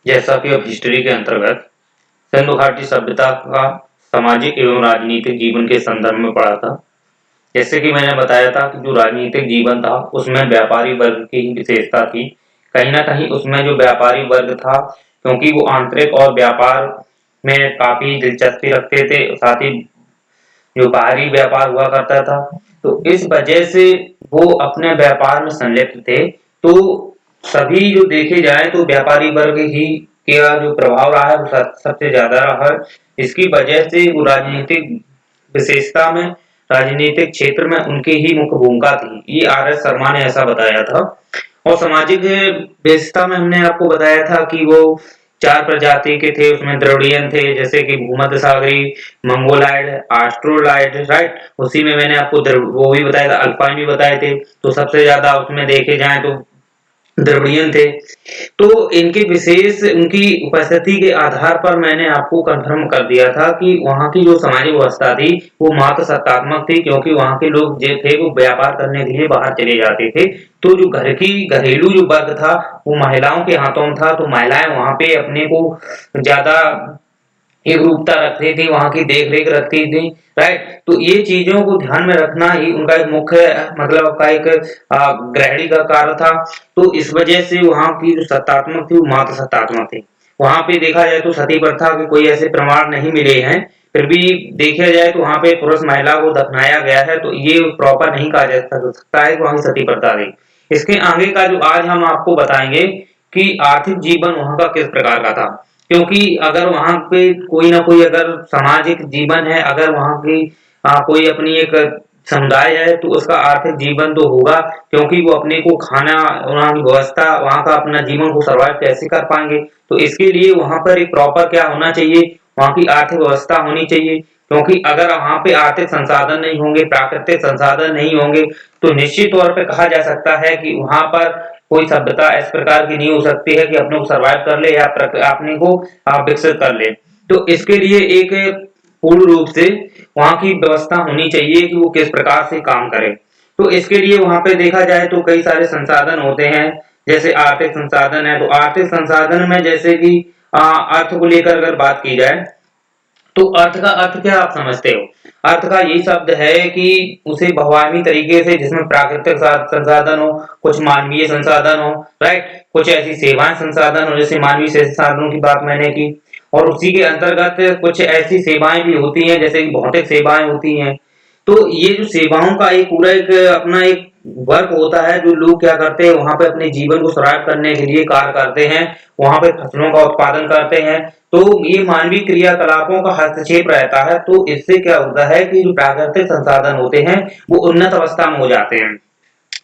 जैसा कि अब हिस्ट्री के अंतर्गत सिंधु घाटी सभ्यता का सामाजिक एवं राजनीतिक जीवन के संदर्भ में पढ़ा था। जैसे कि मैंने बताया था कि जो राजनीतिक जीवन था उसमें व्यापारी वर्ग की ही विशेषता थी। कहीं न कहीं उसमें जो व्यापारी वर्ग था, क्योंकि वो आंतरिक और व्यापार में काफ़ी दिलचस्पी रखते थे, साथ ही जो बाहरी व्यापार हुआ करता था, तो इस वजह से वो अपने व्यापार में संलिप्त थे। तो सभी जो देखे जाए तो व्यापारी वर्ग ही का जो प्रभाव रहा है वो सबसे ज़्यादा रहा है। इसकी वजह से वो राजनीतिक विशेषता में, राजनीतिक क्षेत्र में उनकी ही मुख्य भूमिका थी। ये आर एस शर्मा ने ऐसा बताया था। और सामाजिक विशेषता में हमने आपको बताया था कि वो 4 प्रजाति के थे, उसमें द्रविडियन थे, जैसे कि भूमध्य सागरी, मंगोलाइड, ऑस्ट्रोलाइड, राइट। उसी में मैंने आपको वो भी बताया था, अल्पाइन भी बताए थे। तो सबसे ज्यादा उसमें देखे जाए तो द्रविडियन थे। तो इनके विशेष उनकी उपस्थिति के आधार पर मैंने आपको कंफर्म कर दिया था कि वहाँ की जो सामाजिक व्यवस्था थी वो मात्र सत्तात्मक थी, क्योंकि वहाँ के लोग जो थे वो व्यापार करने के लिए बाहर चले जाते थे। तो जो घर की घरेलू जो वर्ग था वो महिलाओं के हाथों में था। तो महिलाएं वहाँ पे अपने को ज्यादा एकरूपता रखती थी, वहाँ की देख रेख रखती थी, राइट। तो ये चीजों को ध्यान में रखना ही उनका एक मुख्य मतलब का एक गृहिणी का कार्य था। तो इस वजह से वहाँ की जो सत्तात्मक थी वो मात्र सत्तात्मक थी। वहाँ पे देखा जाए तो सती प्रथा के कोई ऐसे प्रमाण नहीं मिले हैं, फिर भी देखा जाए तो वहाँ पे पुरुष महिला को दफनाया गया है। तो ये प्रॉपर नहीं कहा जा सकता है कि वहाँ की सती प्रथा थी। इसके आगे का जो आज हम आपको बताएंगे कि आर्थिक जीवन वहाँ का किस प्रकार का था। क्योंकि अगर वहाँ पे कोई ना कोई अगर सामाजिक जीवन है, अगर वहाँ की कोई अपनी एक समुदाय है तो उसका आर्थिक जीवन तो होगा, क्योंकि वो अपने को खाना, वहाँ की व्यवस्था, वहाँ का अपना जीवन को सर्वाइव कैसे कर पाएंगे। तो इसके लिए वहाँ पर एक प्रॉपर क्या होना चाहिए, वहाँ की आर्थिक व्यवस्था होनी चाहिए। क्योंकि अगर वहाँ पे आर्थिक संसाधन नहीं होंगे, प्राकृतिक संसाधन नहीं होंगे, तो निश्चित तौर पे कहा जा सकता है कि वहाँ पर कोई सभ्यता इस प्रकार की नहीं हो सकती है कि अपने को सर्वाइव कर ले या अपने को विकसित कर ले। तो इसके लिए एक पूर्ण रूप से वहाँ की व्यवस्था होनी चाहिए कि वो किस प्रकार से काम करे। तो इसके लिए वहाँ पे देखा जाए तो कई सारे संसाधन होते हैं, जैसे आर्थिक संसाधन है। तो आर्थिक संसाधन में जैसे कि अर्थ को लेकर अगर बात की जाए तो अर्थ का अर्थ क्या आप समझते हो? अर्थ का यही शब्द है कि उसे बहुआयामी तरीके से, जिसमें प्राकृतिक संसाधन हो, कुछ मानवीय संसाधन हो, राइट, कुछ ऐसी सेवाएं संसाधन हो, जैसे मानवीय संसाधनों की बात मैंने की। और उसी के अंतर्गत कुछ ऐसी सेवाएं भी होती हैं जैसे कि भौतिक सेवाएं होती हैं। तो ये जो सेवाओं का एक पूरा एक अपना एक वर्क होता है, जो लोग क्या करते हैं वहां पे अपने जीवन को सर्वाइव करने के लिए कार्य करते हैं, वहां पे फसलों का उत्पादन करते हैं। तो ये मानवीय क्रियाकलापों का हस्तक्षेप रहता है। तो इससे क्या होता है कि जो प्राकृतिक संसाधन होते हैं वो उन्नत अवस्था में हो जाते हैं।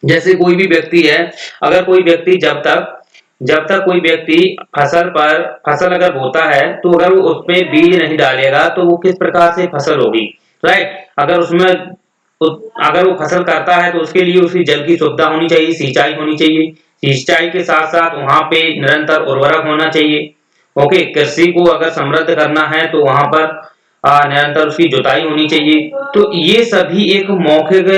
जैसे कोई भी व्यक्ति है, अगर कोई व्यक्ति जब तक कोई व्यक्ति फसल अगर बोता है, तो अगर वो उसमें बीज नहीं डालेगा तो वो किस प्रकार से फसल होगी, राइट। अगर वो फसल करता है तो उसके लिए उसकी जल की सुविधा होनी चाहिए, सिंचाई होनी चाहिए। सिंचाई के साथ साथ वहां पे निरंतर उर्वरक होना चाहिए। ओके, कृषि को अगर समृद्ध करना है तो वहां पर निरंतर उसकी जुताई होनी चाहिए। तो ये सभी एक मौखिक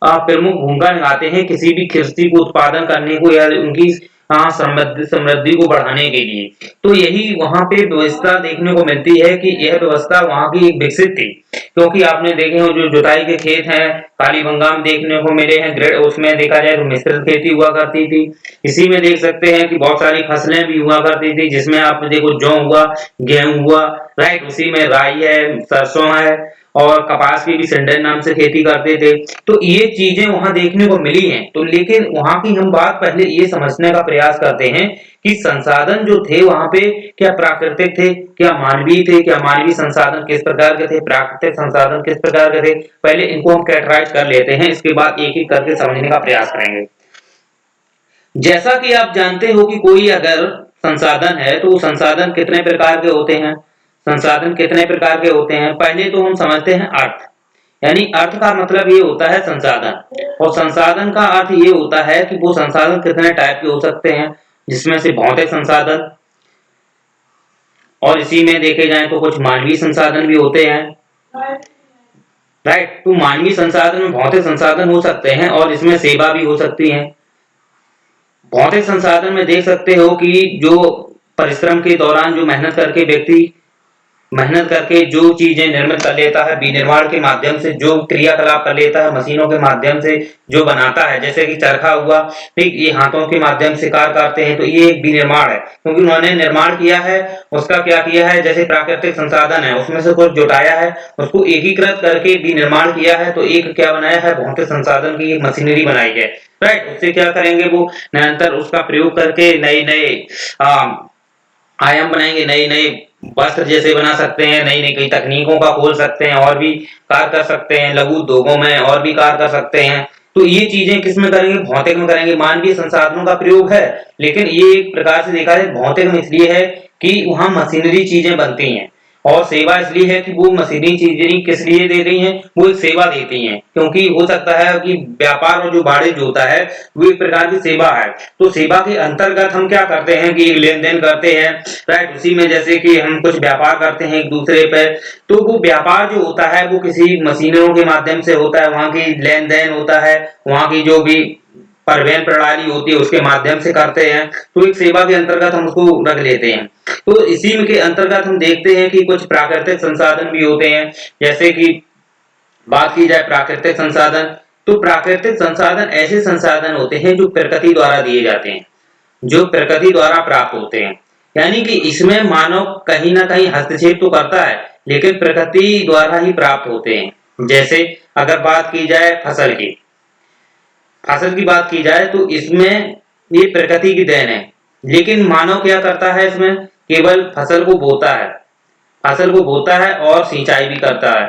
प्रमुख भूमिका निभाते हैं किसी भी कृषि को उत्पादन करने को या उनकी समृद्धि को बढ़ाने के लिए। तो यही वहां पे व्यवस्था देखने को मिलती है कि यह व्यवस्था वहां की एक विकसित थी। क्योंकि आपने देखे हो जो जुताई के खेत हैं कालीबंगा में देखने को मिले हैं, ग्रेड उसमें देखा जाए तो मिश्रित खेती हुआ करती थी। इसी में देख सकते हैं कि बहुत सारी फसलें भी हुआ करती थी, जिसमें आप देखो जौ हुआ, गेहूं हुआ, राइट। उसी में राई है, सरसों है, और कपास की भी सिंडर नाम से खेती करते थे। तो ये चीजें वहां देखने को मिली हैं। तो लेकिन वहां की हम बात पहले ये समझने का प्रयास करते हैं कि संसाधन जो थे वहां पे क्या प्राकृतिक थे, क्या मानवीय थे, क्या मानवीय संसाधन किस प्रकार के थे, प्राकृतिक संसाधन किस प्रकार के थे। पहले इनको हम कैटेगराइज कर लेते हैं, इसके बाद एक एक करके समझने का प्रयास करेंगे। जैसा कि आप जानते हो कि कोई अगर संसाधन है तो वो संसाधन कितने प्रकार के होते हैं। संसाधन कितने प्रकार के होते हैं, पहले तो हम समझते हैं अर्थ। यानी अर्थ का मतलब ये होता है संसाधन, और संसाधन का अर्थ ये होता है कि वो संसाधन कितने टाइप के हो सकते हैं, जिसमें से भौतिक संसाधन, और इसी में देखे जाए तो कुछ मानवीय संसाधन भी होते हैं, राइट। तो मानवीय संसाधन में भौतिक संसाधन हो सकते हैं और इसमें सेवा भी हो सकती है। भौतिक संसाधन में देख सकते हो कि जो परिश्रम के दौरान जो मेहनत करके व्यक्ति मेहनत करके जो चीजें निर्मित कर लेता है, विनिर्माण के माध्यम से जो क्रियाकलाप कर लेता है, मशीनों के माध्यम से जो बनाता है, जैसे कि चरखा हुआ, ठीक, ये हाथों के माध्यम से कार्य करते हैं, तो ये एक विनिर्माण है, क्योंकि उन्होंने निर्माण किया है। उसका क्या किया है, जैसे प्राकृतिक संसाधन है उसमें से कुछ जुटाया है, उसको एकीकृत करके विनिर्माण किया है, तो एक क्या बनाया है, भौतिक संसाधन की एक मशीनरी बनाई है। राइट, उससे क्या करेंगे, वो निरंतर उसका प्रयोग करके नए नए आयाम बनाएंगे, नए नए वस्त्र जैसे बना सकते हैं, नई नई कई तकनीकों का खोल सकते हैं, और भी कार्य कर सकते हैं, लघु उद्योगों में और भी कार्य कर सकते हैं। तो ये चीजें किस में करेंगे, भौतिक में करेंगे। मानवीय संसाधनों का प्रयोग है, लेकिन ये एक प्रकार से देखा जाए भौतिक में इसलिए है कि वहां मशीनरी चीजें बनती हैं, और सेवा इसलिए है कि वो मशीनरी चीजें किस लिए दे रही हैं, वो एक सेवा देती हैं, क्योंकि हो सकता है कि व्यापार और जो वाणिज्य होता है वो एक प्रकार की सेवा है। तो सेवा के अंतर्गत हम क्या करते हैं कि लेन देन करते हैं। राइट, उसी में जैसे कि हम कुछ व्यापार करते हैं एक दूसरे पे, तो वो व्यापार जो होता है वो किसी मशीनों के माध्यम से होता है, वहां की लेन देन होता है, वहां की जो भी परिवहन प्रणाली होती है उसके माध्यम से करते हैं, तो एक सेवा के अंतर्गत हम उसको रख लेते हैं। तो इसी में के अंतर्गत हम देखते हैं कि कुछ प्राकृतिक संसाधन भी होते हैं, जैसे कि बात की जाए प्राकृतिक संसाधन, तो प्राकृतिक संसाधन ऐसे संसाधन होते हैं जो प्रकृति द्वारा दिए जाते हैं, जो प्रकृति द्वारा प्राप्त होते हैं, यानी कि इसमें मानव कहीं ना कहीं हस्तक्षेप तो करता है, लेकिन प्रकृति द्वारा ही प्राप्त होते हैं। जैसे अगर बात की जाए फसल की बात की जाए तो इसमें ये प्रकृति की देन है, लेकिन मानव क्या करता है, इसमें केवल फसल को बोता है और सिंचाई भी करता है।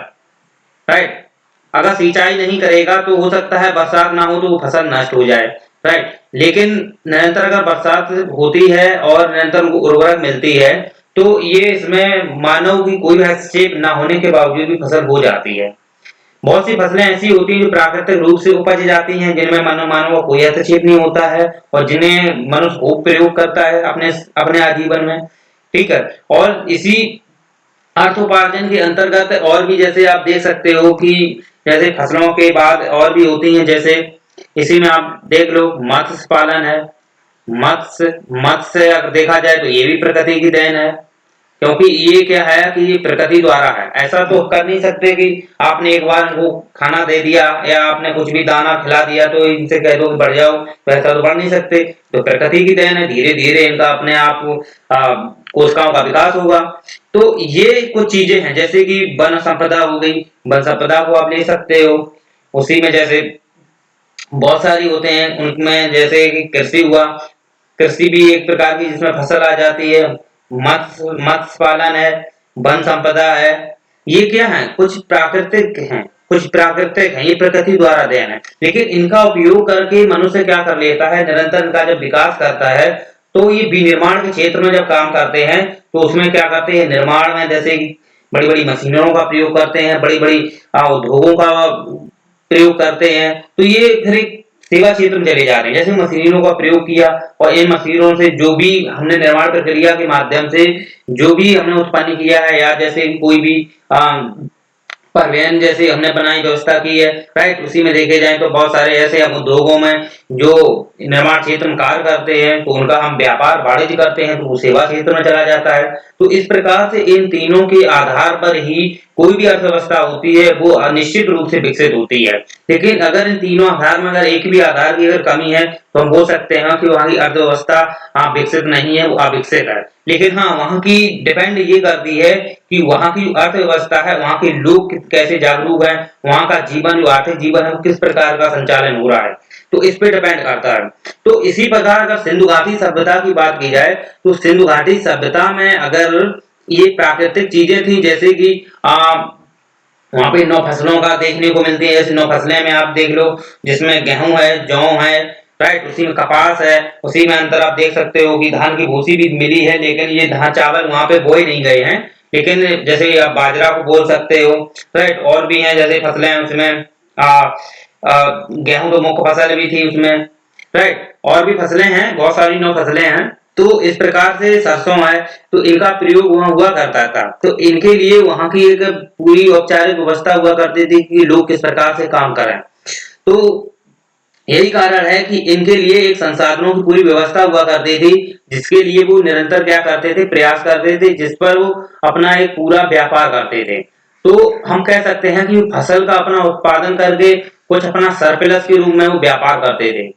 राइट, अगर सिंचाई नहीं करेगा तो हो सकता है बरसात ना हो तो वो फसल नष्ट हो जाए। राइट, लेकिन निरंतर अगर बरसात होती है और निरंतर उनको उर्वरक मिलती है, तो ये इसमें मानव की कोई हस्तक्षेप ना होने के बावजूद भी फसल हो जाती है। बहुत सी फसलें ऐसी होती हैं जो प्राकृतिक रूप से उपज जाती हैं, जिनमें मानव का कोई हस्तक्षेप नहीं होता है, और जिन्हें मनुष्य खूब प्रयोग करता है अपने अपने आजीवन में। ठीक है, और इसी अर्थोपार्जन के अंतर्गत और भी जैसे आप देख सकते हो कि जैसे फसलों के बाद और भी होती हैं, जैसे इसी में आप देख लो मत्स्य पालन है। मत्स्य मत्स्य अगर देखा जाए तो ये भी प्रकृति की देन है, क्योंकि ये क्या है कि ये प्रकृति द्वारा है। ऐसा तो कर नहीं सकते कि आपने एक बार इनको खाना दे दिया या आपने कुछ भी दाना खिला दिया तो इनसे कह दो कि बढ़ जाओ, तो ऐसा तो बढ़ नहीं सकते। तो प्रकृति की देन है, धीरे धीरे इनका अपने आप कोशिकाओं का विकास होगा। तो ये कुछ चीजें हैं, जैसे कि वन संपदा हो गई, वन संपदा को आप ले सकते हो। उसी में जैसे बहुत सारी होते हैं, उनमें जैसे कि कृषि हुआ, कृषि भी एक प्रकार की जिसमें फसल आ जाती है। मत्स्य पालन है, वन संपदा है। ये क्या है, कुछ प्राकृतिक हैं, ये प्रकृति द्वारा देन है, लेकिन इनका उपयोग करके मनुष्य क्या कर लेता है, निरंतर इनका जब विकास करता है, तो ये विनिर्माण के क्षेत्र में जब काम करते हैं तो उसमें क्या करते हैं, निर्माण में जैसे बड़ी बड़ी मशीनों का प्रयोग करते हैं, बड़ी बड़ी उद्योगों का प्रयोग करते हैं, तो ये फिर एक सेवा क्षेत्र में चले जा रहे हैं। जैसे मशीनों का प्रयोग किया, और इन मशीनों से जो भी हमने निर्माण प्रक्रिया के माध्यम से जो भी हमने उत्पन्न किया है, या जैसे कोई भी परिवहन जैसे हमने बनाई व्यवस्था की है। राइट, उसी में देखे जाए तो बहुत सारे ऐसे हम उद्योगों में जो निर्माण क्षेत्र में कार्य करते हैं, तो उनका हम व्यापार वाणिज्य करते हैं, तो वो सेवा क्षेत्र में चला जाता है। तो इस प्रकार से इन तीनों के आधार पर ही कोई भी अर्थव्यवस्था होती है वो निश्चित रूप से विकसित होती है। लेकिन अगर इन तीनों आधार में अगर एक भी आधार की अगर कमी है, तो हम बोल सकते हैं कि वहां की अर्थव्यवस्था विकसित नहीं है, वो अविकसित है। लेकिन हाँ, वहां की डिपेंड ये करती है कि वहां की अर्थव्यवस्था है, वहां के लोग कैसे जागरूक हैं, वहां का जीवन जो आर्थिक जीवन है वो किस प्रकार का संचालन हो रहा है, तो इस पे डिपेंड करता है। तो इसी प्रकार अगर सिंधु घाटी सभ्यता की बात की जाए, तो सिंधु घाटी सभ्यता में अगर ये प्राकृतिक चीजें थी, जैसे कि वहां पे 9 फसलों का देखने को मिलती है। जैसे 9 फसलें में आप देख लो, जिसमें गेहूं है, जौ है, राइट, उसी में कपास है, उसी में अंतर आप देख सकते हो कि धान की भूसी भी मिली है, लेकिन ये धान चावल वहां पे बोए नहीं गए हैं। लेकिन जैसे आप बाजरा को बोल सकते हो, राइट, और भी हैं जैसे फसलें उसमें गेहूं तो मुख्य फसल भी थी उसमें, राइट, और भी फसलें हैं, बहुत सारी 9 फसलें हैं। तो इस प्रकार से सरसों है, तो इनका प्रयोग वहां हुआ करता था। तो इनके लिए वहां की एक पूरी औपचारिक व्यवस्था हुआ करती थी कि लोग किस प्रकार से काम करें। तो यही कारण है कि इनके लिए एक संसाधनों की पूरी व्यवस्था हुआ करती थी, जिसके लिए वो निरंतर क्या करते थे, प्रयास करते थे, जिस पर वो अपना एक पूरा व्यापार करते थे। तो हम कह सकते हैं कि फसल का अपना उत्पादन करके कुछ अपना सरप्लस के रूप में वो व्यापार करते थे,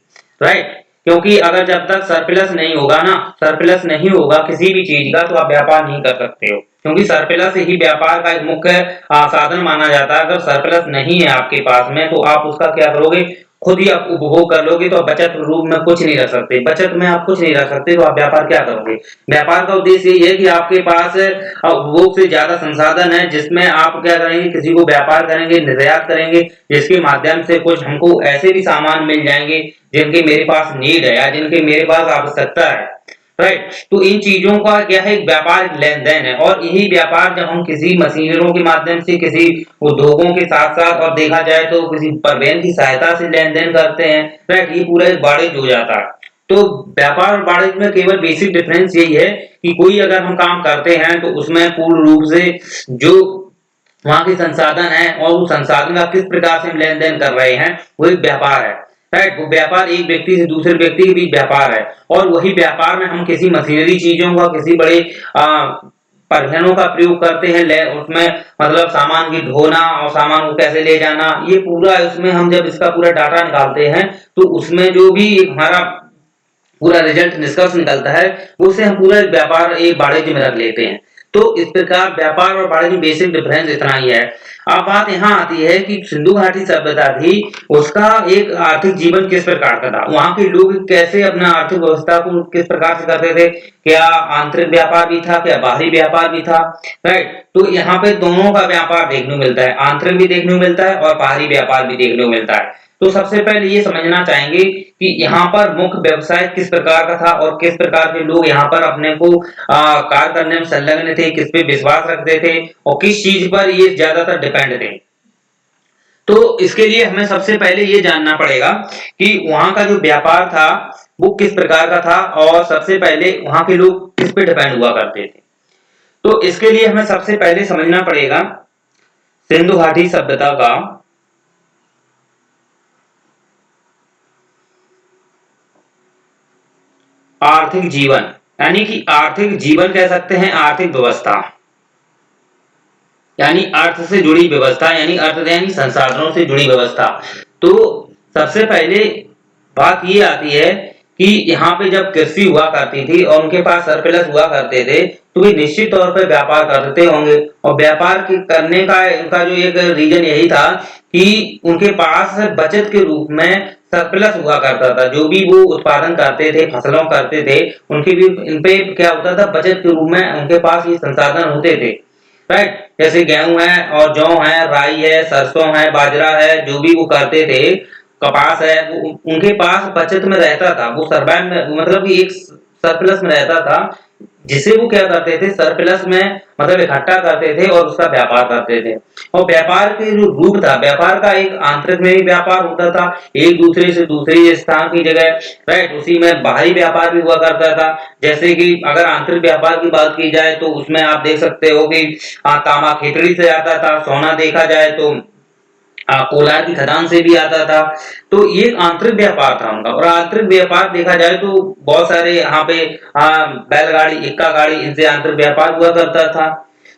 राइट। क्योंकि अगर जब तक सरप्लस नहीं होगा ना, सरप्लस नहीं होगा किसी भी चीज का, तो आप व्यापार नहीं कर सकते हो, क्योंकि सरप्लस ही व्यापार का एक मुख्य साधन माना जाता है। अगर सरप्लस नहीं है आपके पास में, तो आप उसका क्या करोगे, खुद ही आप उपभोग कर लोगे, तो बचत रूप में कुछ नहीं रख सकते, बचत में आप कुछ नहीं रख सकते, तो आप व्यापार क्या करोगे। व्यापार का उद्देश्य ये है कि आपके पास उपभोग से ज्यादा संसाधन है, जिसमें आप क्या करेंगे, किसी को व्यापार करेंगे, निर्यात करेंगे, जिसके माध्यम से कुछ हमको ऐसे भी सामान मिल जाएंगे जिनकी मेरे पास नीड है या जिनकी मेरे पास आवश्यकता है, राइट। तो इन चीजों का क्या है, व्यापार लेन देन है। और यही व्यापार जब हम किसी मशीनरों के माध्यम से, किसी उद्योगों के साथ साथ, और देखा जाए तो किसी परिवहन की सहायता से लेन देन करते हैं, राइट, ये पूरा एक वाणिज्य हो जाता है। तो व्यापार और वाणिज्य में केवल बेसिक डिफरेंस यही है कि कोई अगर हम काम करते हैं तो उसमें पूर्ण रूप से जो वहां के संसाधन है और उस संसाधन का किस प्रकार से हम लेन देन कर रहे हैं, वो एक व्यापार है, राइट। वो व्यापार एक व्यक्ति से दूसरे व्यक्ति के बीच व्यापार है। और वही व्यापार में हम किसी मशीनरी चीजों का, किसी बड़े परिवहनों का प्रयोग करते हैं, ले उसमें मतलब सामान की ढोना और सामान को कैसे ले जाना, ये पूरा उसमें हम जब इसका पूरा डाटा निकालते हैं, तो उसमें जो भी हमारा पूरा रिजल्ट निष्कर्ष निकलता है, उसे हम पूरा व्यापार एक वाणिज्य में रख लेते हैं। तो इस प्रकार व्यापार और वाणिज्य में बेसिक डिफरेंस इतना ही है। अब बात यहाँ आती है कि सिंधु घाटी सभ्यता थी, उसका एक आर्थिक जीवन किस प्रकार का था, वहां के लोग कैसे अपना आर्थिक व्यवस्था को किस प्रकार से करते थे, क्या आंतरिक व्यापार भी था, क्या बाहरी व्यापार भी था, राइट। तो यहाँ पे दोनों का व्यापार देखने को मिलता है, आंतरिक भी देखने को मिलता है और बाहरी व्यापार भी देखने को मिलता है। तो सबसे पहले ये समझना चाहेंगे कि यहाँ पर मुख्य व्यवसाय किस प्रकार का था और किस प्रकार के लोग यहाँ पर अपने को कार्य करने में संलग्न थे, किस पे विश्वास रखते थे और किस चीज पर ये ज्यादातर डिपेंड थे। तो इसके लिए हमें सबसे पहले ये जानना पड़ेगा कि वहां का जो व्यापार था वो किस प्रकार का था और सबसे पहले वहां के लोग किस पे डिपेंड हुआ करते थे। तो इसके लिए हमें सबसे पहले समझना पड़ेगा सिंधु घाटी सभ्यता का आर्थिक जीवन, यानी कि आर्थिक जीवन कह सकते हैं, आर्थिक व्यवस्था यानी अर्थ से जुड़ी व्यवस्था, यानी अर्थ यानी संसाधनों से जुड़ी व्यवस्था। तो सबसे पहले बात ये आती है कि यहाँ पे जब कृषि हुआ करती थी और उनके पास सरप्लस हुआ करते थे, तो वे निश्चित तौर पर व्यापार करते होंगे। और व्यापार करने का उनका जो एक रीजन यही था कि उनके पास बचत के रूप में सरप्लस हुआ करता था, जो भी वो उत्पादन करते थे, फसलों करते थे, उनके भी इन पे क्या होता था, बचत के रूप में उनके पास ये संसाधन होते थे, राइट। जैसे गेहूं है और जौ है, राई है, सरसों है, बाजरा है, जो भी वो करते थे, कपास है, वो उनके पास बचत में रहता था, वो सर्वाइव में मतलब कि एक सरप्लस में रहता था, जिसे वो क्या करते थे, सरप्लस में मतलब इकट्ठा करते थे और उसका व्यापार करते थे। और व्यापार के जो रूप था, व्यापार का एक आंतरिक में भी व्यापार होता था, एक दूसरे से दूसरे स्थान की जगह, राइट। उसी में बाहरी व्यापार भी हुआ करता था। जैसे कि अगर आंतरिक व्यापार की बात की जाए तो उसमें आप देख सकते हो कि तांबा खेतड़ी से आता था, सोना देखा जाए तो कोलार की खदान से भी आता था। तो ये आंतरिक व्यापार था उनका। और आंतरिक व्यापार देखा जाए तो बहुत सारे यहाँ पे बैलगाड़ी, इक्का गाड़ी, इनसे आंतरिक व्यापार हुआ करता था।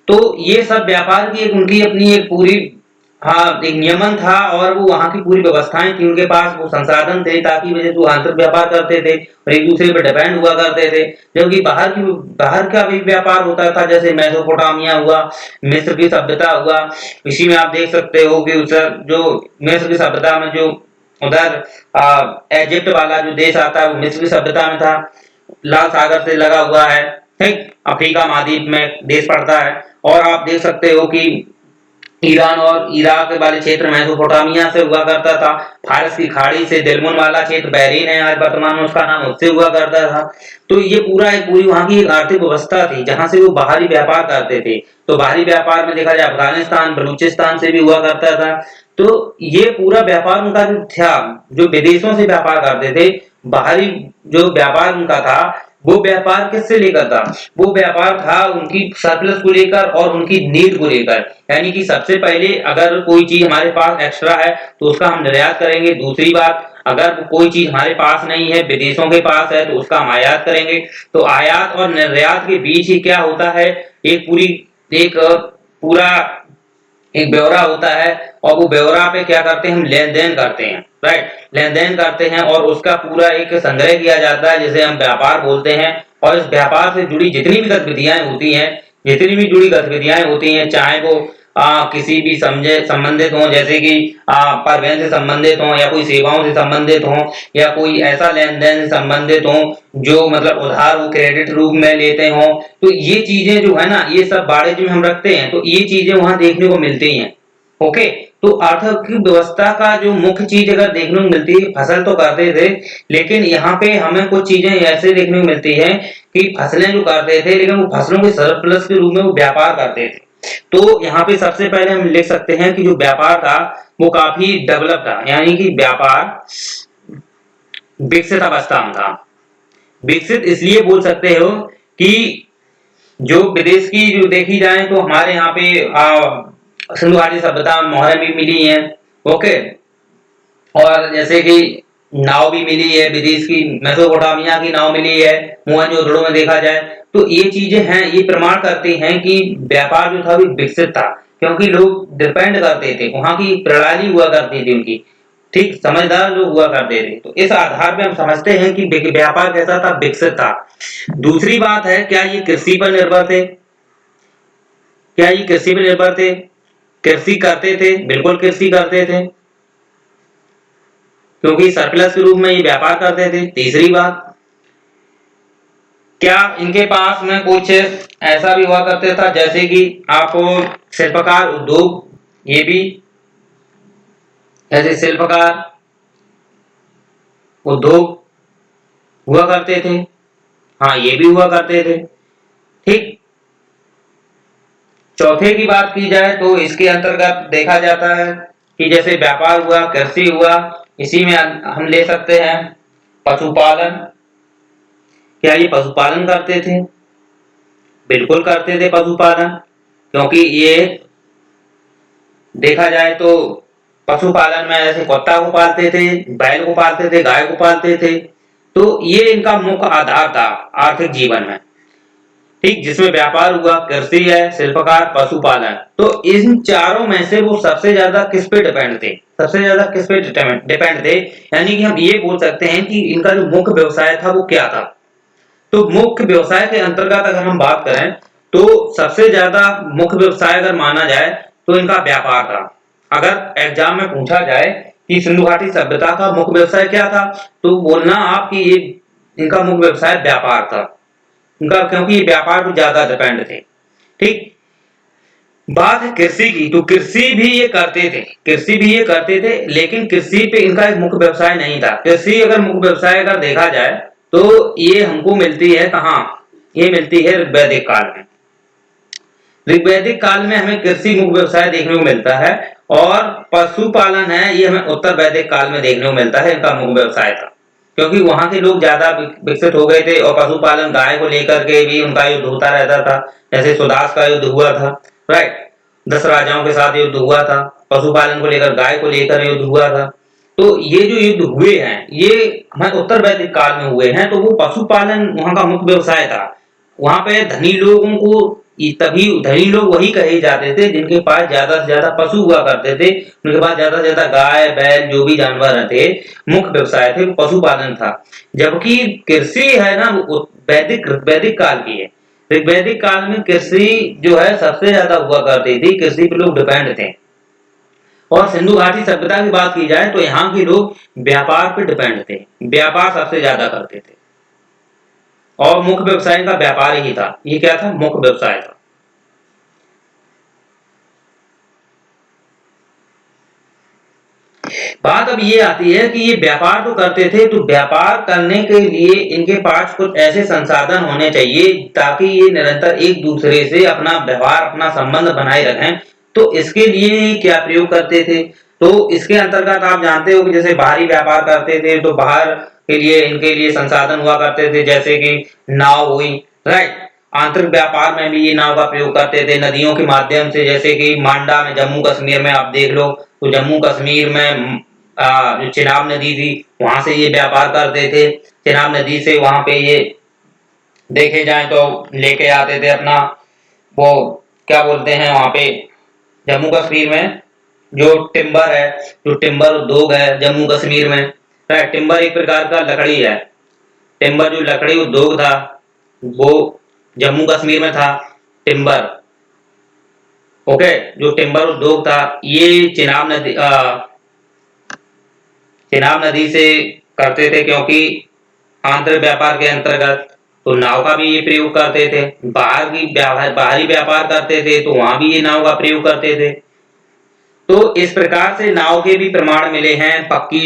तो ये सब व्यापार की एक उनकी अपनी एक पूरी एक नियमन था और वो वहां की पूरी व्यवस्थाएं थी, उनके पास वो संसाधन थे, ताकि वजह से वो आंतरिक व्यापार करते थे और एक दूसरे पर डिपेंड हुआ करते थे। जबकि बाहर का भी व्यापार होता था, जैसे मेसोपोटामिया हुआ, मिस्र की सभ्यता हुआ। इसी में आप देख सकते हो कि उस जो मिस्र की सभ्यता में जो उधर इजिप्ट वाला जो देश आता है वो मिस्र की सभ्यता में था, लाल सागर से लगा हुआ है, ठीक, अफ्रीका महाद्वीप में देश पड़ता है। और आप देख सकते हो कि ईरान और इराक वाले क्षेत्र मेसोपोटामिया से हुआ करता था, फारस की खाड़ी से दिलमुन वाला क्षेत्र बहरीन है आज वर्तमान में उसका नाम, उससे हुआ करता था। तो ये पूरा एक पूरी वहां की एक आर्थिक व्यवस्था थी जहां से वो बाहरी व्यापार करते थे। तो बाहरी व्यापार में देखा जाए अफगानिस्तान, बलूचिस्तान से भी हुआ करता था। तो ये पूरा व्यापार उनका जो था, जो विदेशों से व्यापार करते थे, बाहरी जो व्यापार उनका था, वो व्यापार किससे लेकर था, वो व्यापार था उनकी सरप्लस को लेकर और उनकी नीड को लेकर। यानी कि सबसे पहले अगर कोई चीज हमारे पास एक्स्ट्रा है तो उसका हम निर्यात करेंगे। दूसरी बात, अगर कोई चीज हमारे पास नहीं है, विदेशों के पास है, तो उसका हम आयात करेंगे। तो आयात और निर्यात के बीच ही क्या होता है, एक पूरा एक ब्यौरा होता है, और वो ब्यौरा पे क्या करते हैं, हम लेन देन करते हैं, राइट, लेन देन करते हैं, और उसका पूरा एक संग्रह किया जाता है जिसे हम व्यापार बोलते हैं। और इस व्यापार से जुड़ी जितनी भी गतिविधियां होती हैं, जितनी भी जुड़ी गतिविधियां होती हैं, चाहे वो किसी भी समझे संबंधित हों, जैसे कि परिवहन से संबंधित हों, या कोई सेवाओं से संबंधित हों, या कोई ऐसा लेन देन से संबंधित हों जो मतलब उधार वो क्रेडिट रूप में लेते हों, तो ये चीजें जो है ना, ये सब बाड़ेज में हम रखते हैं, तो ये चीजें वहां देखने को मिलती हैं। ओके, तो आर्थिक व्यवस्था का जो मुख्य चीज अगर देखने को मिलती है, फसल तो करते थे, लेकिन यहाँ पे हमें कुछ चीजें ऐसे देखने को मिलती है कि फसलें जो करते थे, लेकिन वो फसलों के सरप्लस के रूप में वो व्यापार करते थे। तो यहाँ पे सबसे पहले हम लिख सकते हैं कि जो व्यापार था वो काफी डेवलप था, यानी कि व्यापार विकसित अवस्था में था। विकसित इसलिए बोल सकते हो कि जो विदेश की जो देखी जाए तो हमारे यहाँ पे सिंधु घाटी सभ्यता मोहरें भी मिली हैं। ओके, और जैसे कि नाव भी मिली है विदेश की, मेसोपोटामिया की नाव मिली है, मोहनजोदड़ो में देखा जाए तो ये चीजें हैं, ये प्रमाण करती हैं कि व्यापार जो था वो विकसित था, क्योंकि लोग डिपेंड करते थे, वहां की प्रणाली हुआ करती थी उनकी, ठीक, समझदार लोग हुआ करते थे। तो इस आधार पे हम समझते हैं कि व्यापार कैसा था, विकसित था। दूसरी बात है, क्या ये कृषि पर निर्भर थे? क्या ये कृषि पर निर्भर थे? कृषि करते थे, बिल्कुल कृषि करते थे, क्योंकि सरप्लस के रूप में ये व्यापार करते थे। तीसरी बात, क्या इनके पास में कुछ ऐसा भी हुआ करते था जैसे कि आप शिल्पकार उद्योग, ये भी ऐसे शिल्पकार उद्योग हुआ करते थे, हाँ ये भी हुआ करते थे, ठीक। चौथे की बात की जाए तो इसके अंतर्गत देखा जाता है कि जैसे व्यापार हुआ, कृषि हुआ, इसी में हम ले सकते हैं पशुपालन। क्या ये पशुपालन करते थे? बिल्कुल करते थे पशुपालन, क्योंकि ये देखा जाए तो पशुपालन में जैसे कुत्ता को पालते थे, बैल को पालते थे, गाय को पालते थे, तो ये इनका मुख्य आधार था आर्थिक जीवन में, ठीक, जिसमें व्यापार हुआ, कृषि है, शिल्पकार, पशुपालन। तो इन चारों में से वो सबसे ज्यादा किस पे डिपेंड थे? सबसे ज्यादा किस पे डिपेंड थे, यानी कि हम ये बोल सकते हैं कि इनका जो मुख्य व्यवसाय था वो क्या था। तो मुख्य व्यवसाय के अंतर्गत अगर हम बात करें तो सबसे ज्यादा मुख्य व्यवसाय अगर माना जाए तो इनका व्यापार था। अगर एग्जाम में पूछा जाए कि सिंधु घाटी सभ्यता का मुख्य व्यवसाय क्या था, तो बोलना आप कि ये इनका मुख्य व्यवसाय व्यापार था इनका, क्योंकि ये व्यापार पर ज्यादा डिपेंड थे, ठीक। बात है कृषि की, तो कृषि भी ये करते थे, कृषि भी ये करते थे, लेकिन कृषि पे इनका एक मुख्य व्यवसाय नहीं था। कृषि अगर मुख्य व्यवसाय अगर देखा जाए तो ये हमको मिलती है कहाँ? ये मिलती है ऋग्वैदिक काल में। ऋग्वैदिक काल में हमें कृषि मुख्य व्यवसाय देखने को मिलता है, और पशुपालन है ये हमें उत्तर वैदिक काल में देखने को मिलता है, इनका मुख्य व्यवसाय था, क्योंकि वहां के लोग ज्यादा विकसित हो गए थे। और पशुपालन, गाय को लेकर के भी उनका युद्ध होता रहता था, जैसे सुदास का युद्ध हुआ था, राइट, 10 राजाओं के साथ युद्ध हुआ था, पशुपालन को लेकर, गाय को लेकर युद्ध हुआ था। तो ये जो युद्ध हुए हैं ये हमारे उत्तर वैदिक काल में हुए हैं, तो वो पशुपालन वहां का मुख्य व्यवसाय था। वहां पे धनी लोगों को, तभी धनी लोग वही कहे जाते थे जिनके पास ज्यादा से ज्यादा पशु हुआ करते थे, उनके पास ज्यादा से ज्यादा गाय बैल जो भी जानवर थे, मुख्य व्यवसाय थे, पशुपालन था। जबकि कृषि है ना वो वैदिक वैदिक काल की है। ऋग्वैदिक काल में कृषि जो है सबसे ज्यादा हुआ करती थी, कृषि पे लोग डिपेंड थे। और सिंधु घाटी सभ्यता की बात की जाए तो यहाँ के लोग व्यापार पे डिपेंड थे, व्यापार सबसे ज्यादा करते थे, और मुख्य व्यवसाय का व्यापार ही था। ये क्या था? मुख्य व्यवसाय था। बात अब ये आती है कि ये व्यापार तो करते थे, तो व्यापार करने के लिए इनके पास कुछ ऐसे संसाधन होने चाहिए ताकि ये निरंतर एक दूसरे से अपना व्यवहार, अपना संबंध बनाए रखें। तो इसके लिए क्या प्रयोग करते थे? तो इसके अंतर्गत आप जानते हो कि जैसे बाहरी व्यापार करते थे तो बाहर के लिए इनके लिए संसाधन हुआ करते थे, जैसे कि नाव हुई, राइट। आंतरिक व्यापार में भी ये नाव का प्रयोग करते थे नदियों के माध्यम से, जैसे कि मांडा में, जम्मू कश्मीर में आप देख लो, तो जम्मू कश्मीर में जो चिनाब नदी थी वहां से ये व्यापार करते थे। चिनाब नदी से वहां पे ये देखे जाए तो लेके आते थे अपना वो क्या बोलते हैं वहां पे जम्मू कश्मीर में जो टिम्बर है, जो टिम्बर उद्योग है जम्मू कश्मीर में, राइट। टिम्बर एक प्रकार का लकड़ी है। टिम्बर जो लकड़ी उद्योग था वो जम्मू कश्मीर में था। टिम्बर, ओके, जो टिम्बर उद्योग था ये चिनाब नदी से करते थे, क्योंकि आंतरिक व्यापार के अंतर्गत तो नाव का भी ये प्रयोग करते थे। बाहरी व्यापार करते थे तो वहां भी ये नाव का प्रयोग करते थे। तो इस प्रकार से नाव के भी प्रमाण मिले हैं। पक्की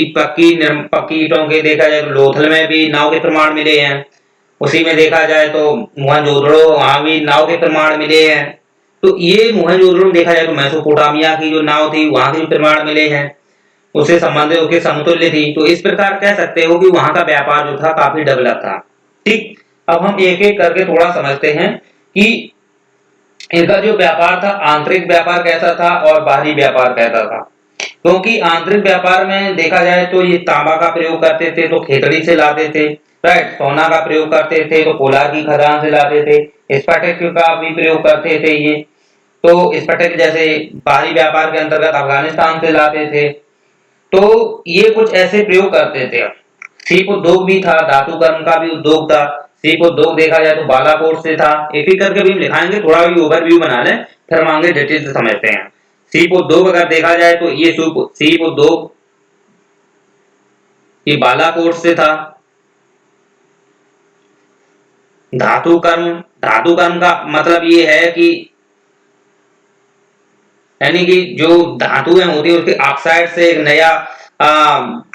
ईंटों के देखा जाए तो लोथल में भी नाव के प्रमाण मिले हैं। उसी में देखा जाए तो मोहनजोदड़ो वहां भी नाव के प्रमाण मिले हैं। तो ये मोहनजोदड़ो में देखा जाए तो मेसोपोटामिया की जो नाव थी वहां के भी प्रमाण मिले हैं, उससे संबंधित उसके समतुल्य थी। तो इस प्रकार कह सकते हो कि वहां का व्यापार जो था काफी डेवलप था। ठीक, अब हम एक एक करके थोड़ा समझते हैं कि इनका जो व्यापार था आंतरिक व्यापार कैसा था और बाहरी व्यापार कैसा था। क्योंकि आंतरिक व्यापार में देखा जाए तो ये तांबा का प्रयोग करते थे तो खेतड़ी से लाते थे, राइट। सोना का प्रयोग करते थे तो कोलार की खदान से लाते थे। स्फटिक का भी प्रयोग करते थे ये, तो स्फटिक जैसे बाहरी व्यापार के अंतर्गत अफगानिस्तान से लाते थे। तो ये कुछ ऐसे प्रयोग करते थे। सीप उद्योग भी था, धातु कर्म का भी उद्योग था। सीप उद्योग देखा जाए तो बालाकोट से था। एक एक करके भी लिखाएंगे, थोड़ा भी ओवरव्यू बना लें, फिर हम आगे डिटेल से समझते हैं। सीप उद्योग अगर देखा जाए तो ये सीप उद्योग ये बालाकोट से था। धातु कर्म का मतलब ये है कि यानी कि जो धातुएं होती है उसके ऑक्साइड से एक नया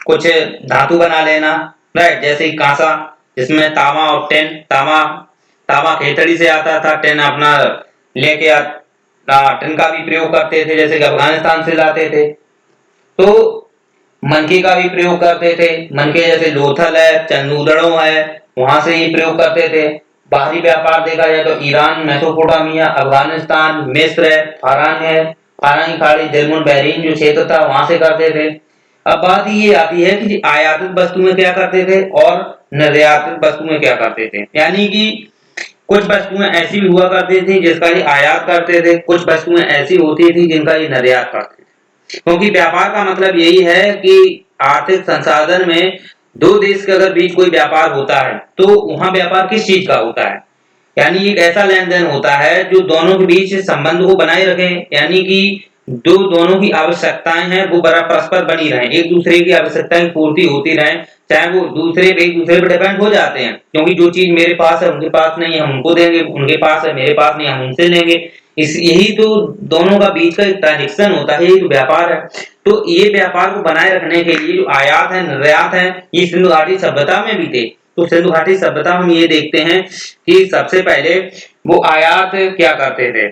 कुछ धातु बना लेना, राइट। जैसे कांसा, जिसमें तामा और टेन, तामा खेतड़ी से आता था, टेन अपना लेके टेन का भी प्रयोग करते थे, जैसे कि अफगानिस्तान से लाते थे। तो मनके का भी प्रयोग करते थे। मनके जैसे लोथल है, चंदूदड़ो है, वहां से ये प्रयोग करते थे। बाहरी व्यापार देखा जाए तो ईरान, मेसोपोटामिया, अफगानिस्तान, मिस्र है, फारान की खाड़ी, दिलमुन बहरीन जो क्षेत्र था वहां से करते थे। अब बात ये आती है कि आयातित वस्तु में क्या करते थे और निर्यातित वस्तु में क्या करते थे। यानी कि कुछ वस्तुएं ऐसी भी हुआ करती थी जिसका ये आयात करते थे, कुछ वस्तुएं ऐसी होती थी जिनका ये निर्यात करते थे। क्योंकि व्यापार का मतलब यही है कि आर्थिक संसाधन में दो देश के अगर बीच कोई व्यापार होता है तो वहां व्यापार किस चीज का होता है, यानी एक ऐसा लेन देन होता है जो दोनों के बीच संबंध को बनाए रखे। यानी कि दोनों की आवश्यकताएं हैं वो बड़ा परस्पर बनी रहे, एक दूसरे की आवश्यकताएं की पूर्ति होती रहे, चाहे वो एक दूसरे पर डिपेंड हो जाते हैं। क्योंकि जो चीज मेरे पास है उनके पास नहीं है, हम उनको देंगे, उनके पास है मेरे पास नहीं, हम उनसे लेंगे। इस यही तो दोनों का बीच का एक ट्रांजेक्शन होता है, यही तो व्यापार है। तो ये व्यापार को बनाए रखने के लिए जो आयात है, निर्यात है, ये सिंधु घाटी सभ्यता में भी थे। तो सिंधु घाटी सभ्यता हम ये देखते हैं कि सबसे पहले वो आयात क्या करते थे।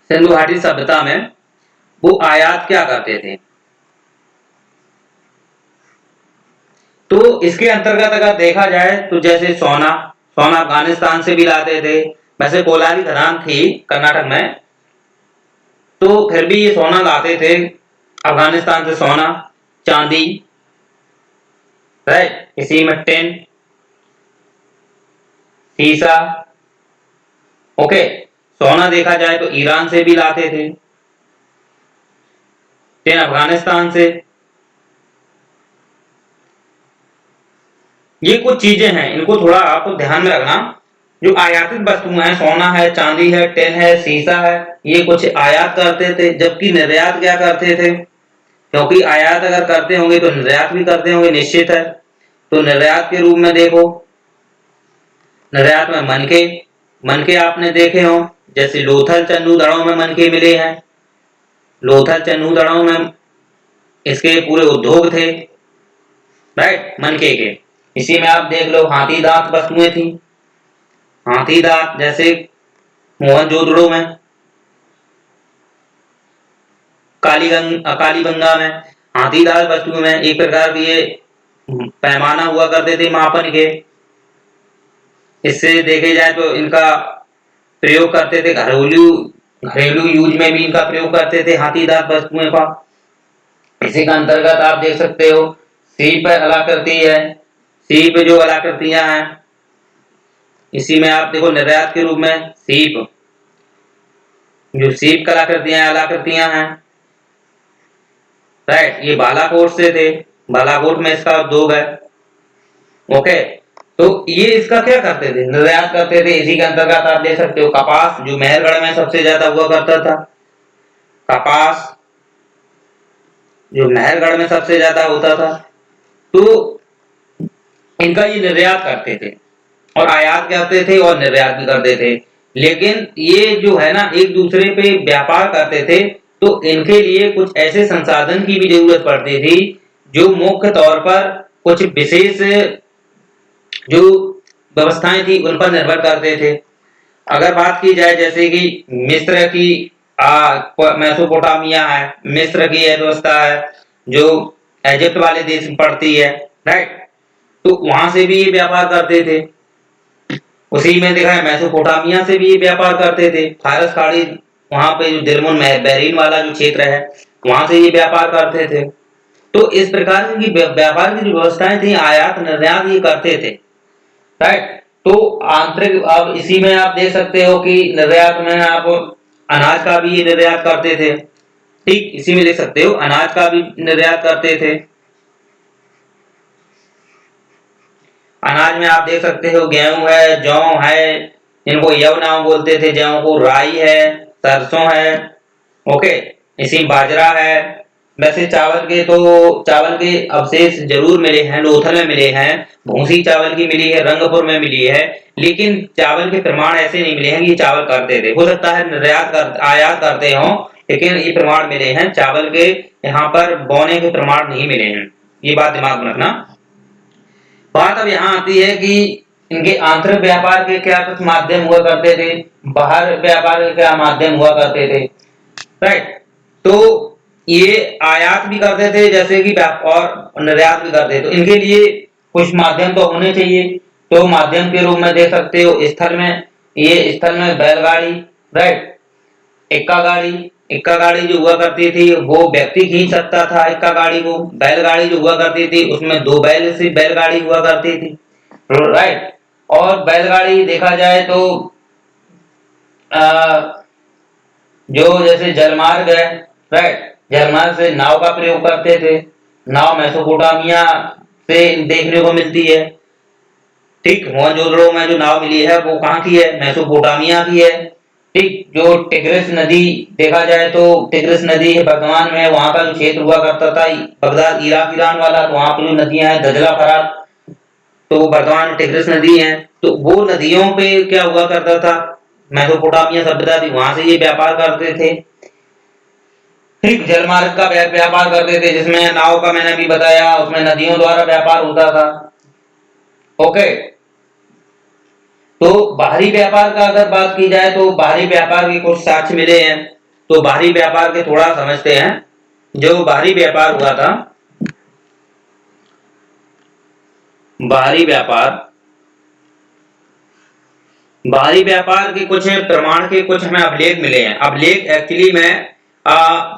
सिंधु घाटी सभ्यता में वो आयात क्या करते थे, तो इसके अंतर्गत अगर देखा जाए तो जैसे सोना अफगानिस्तान से भी लाते थे। वैसे कोलार की खदान थी कर्नाटक में, तो फिर भी ये सोना लाते थे अफगानिस्तान से, सोना, चांदी, राइट। इसी में टिन, सीसा, ओके। सोना देखा जाए तो ईरान से भी लाते थे, टिन अफगानिस्तान से। ये कुछ चीजें हैं, इनको थोड़ा आपको ध्यान में रखना। जो आयातित वस्तुएं हैं, सोना है, चांदी है, टिन है, सीसा है, ये कुछ आयात करते थे। जबकि निर्यात क्या करते थे, क्योंकि आयात अगर करते होंगे तो निर्यात भी करते होंगे, निश्चित है। तो निर्यात के रूप में देखो, निर्यात में मनके आपने देखे हो, जैसे लोथल चन्नू में मनके मिले हैं। लोथल चन्नू में इसके पूरे उद्योग थे, राइट, मनके के। इसी में आप देख लो हाथी दांत वस्तुएं थी, हाथी दांत जैसे मोहनजोदड़ो में, कालीबंगा में हाथी दांत वस्तुओं में एक प्रकार के ये पैमाना हुआ करते थे मापन के। इससे देखे जाए तो इनका प्रयोग करते थे, घरेलू यूज में भी इनका प्रयोग करते थे हाथी दांत वस्तुओं का। इसी का अंतर्गत आप देख सकते हो सीप कलाकृति है, सीप जो कलाकृतियां हैं, इसी में आप देखो निर्यात के रूप में सीप, जो सीप कलाकृतियां हैं, राइट, ये बालाकोट से थे, बालाकोट में इसका उद्योग है। ओके, तो ये इसका क्या करते थे, निर्यात करते थे। इसी के अंतर्गत आप देख सकते हो कपास, जो मेहरगढ़ में सबसे ज्यादा हुआ करता था, कपास जो मेहरगढ़ में सबसे ज्यादा होता था, तो इनका ये निर्यात करते थे और आयात करते थे और निर्यात भी करते थे। लेकिन ये जो है ना एक दूसरे पे व्यापार करते थे, तो इनके लिए कुछ ऐसे संसाधन की भी जरूरत पड़ती थी जो मुख्य तौर पर कुछ विशेष जो व्यवस्थाएं थी उन पर निर्भर करते थे। अगर बात की जाए जैसे कि मिस्र की मेसोपोटामिया है, मिस्र की यह व्यवस्था है जो इजिप्ट वाले देश में पड़ती है, राइट, तो वहां से भी ये व्यापार करते थे। उसी में देखा है मेसोपोटामिया से भी ये व्यापार करते थे, फारस खाड़ी वहां पे जो दिरमुन बहरीन वाला जो क्षेत्र है वहां से ये व्यापार करते थे। तो इस प्रकार की व्यापार की जो व्यवस्थाएं थी, आयात निर्यात ये करते थे, राइट। तो आंतरिक, अब इसी में आप देख सकते हो कि निर्यात में आप अनाज का भी ये निर्यात करते थे, ठीक, इसी में देख सकते हो अनाज का भी निर्यात करते थे। अनाज में आप देख सकते हो गेहूं है, जौ है, इनको यव नाम बोलते थे, जौ को राई है, सरसों है, ओके, इसी में बाजरा है। वैसे चावल के अवशेष जरूर मिले हैं, लोथल में मिले हैं, भूसी चावल की मिली है, रंगपुर में मिली है, लेकिन चावल के प्रमाण ऐसे नहीं मिले हैं कि चावल करते थे। हो सकता है आयात करते हो, लेकिन ये प्रमाण मिले हैं चावल के, यहाँ पर बोने के प्रमाण नहीं मिले हैं, ये बात दिमाग में रखना। बात अब यहाँ आती है कि इनके आंतरिक व्यापार के क्या कुछ माध्यम हुआ करते थे, बाहर व्यापार के क्या माध्यम हुआ करते थे, राइट। तो ये आयात भी करते थे जैसे कि और निर्यात भी करते थे, तो इनके लिए कुछ माध्यम तो होने चाहिए। तो माध्यम के रूप में देख सकते हो स्थल में, ये स्थल में बैलगाड़ी, राइट, इक्का गाड़ी जो हुआ करती थी वो व्यक्ति खींच सकता था इक्का गाड़ी को। बैलगाड़ी जो हुआ करती थी उसमें दो बैल से बैलगाड़ी हुआ करती थी, राइट। और बैलगाड़ी देखा जाए तो जो जैसे जलमार्ग है, राइट, जलमार्ग से नाव का प्रयोग करते थे। नाव मेसोपोटामिया से देखने को मिलती है, ठीक, मोहनजोदड़ो में जो नाव मिली है वो कहाँ की है, मेसोपोटामिया की है, ठीक। जो टिग्रिस नदी देखा जाए तो टिग्रिस नदी है वर्तमान में, वहां का जो क्षेत्र हुआ करता था बगदाद इराक ईरान वाला, तो वहां पर जो नदियां हैं दजला फरात, तो वर्तमान में टिग्रिस नदी है, तो वो नदियों पे क्या हुआ करता था, मेसोपोटामिया सभ्यता थी, वहां से ये व्यापार करते थे, ठीक। जलमार्ग का व्यापार करते थे जिसमें नाव का मैंने अभी बताया, उसमें नदियों द्वारा व्यापार होता था, ओके। तो बाहरी व्यापार का अगर बात की जाए तो बाहरी व्यापार के कुछ साक्ष्य मिले हैं, तो बाहरी व्यापार के थोड़ा समझते हैं। जो बाहरी व्यापार हुआ था, बाहरी व्यापार के कुछ प्रमाण के कुछ हमें अभिलेख मिले हैं। अभिलेख एक्चुअली में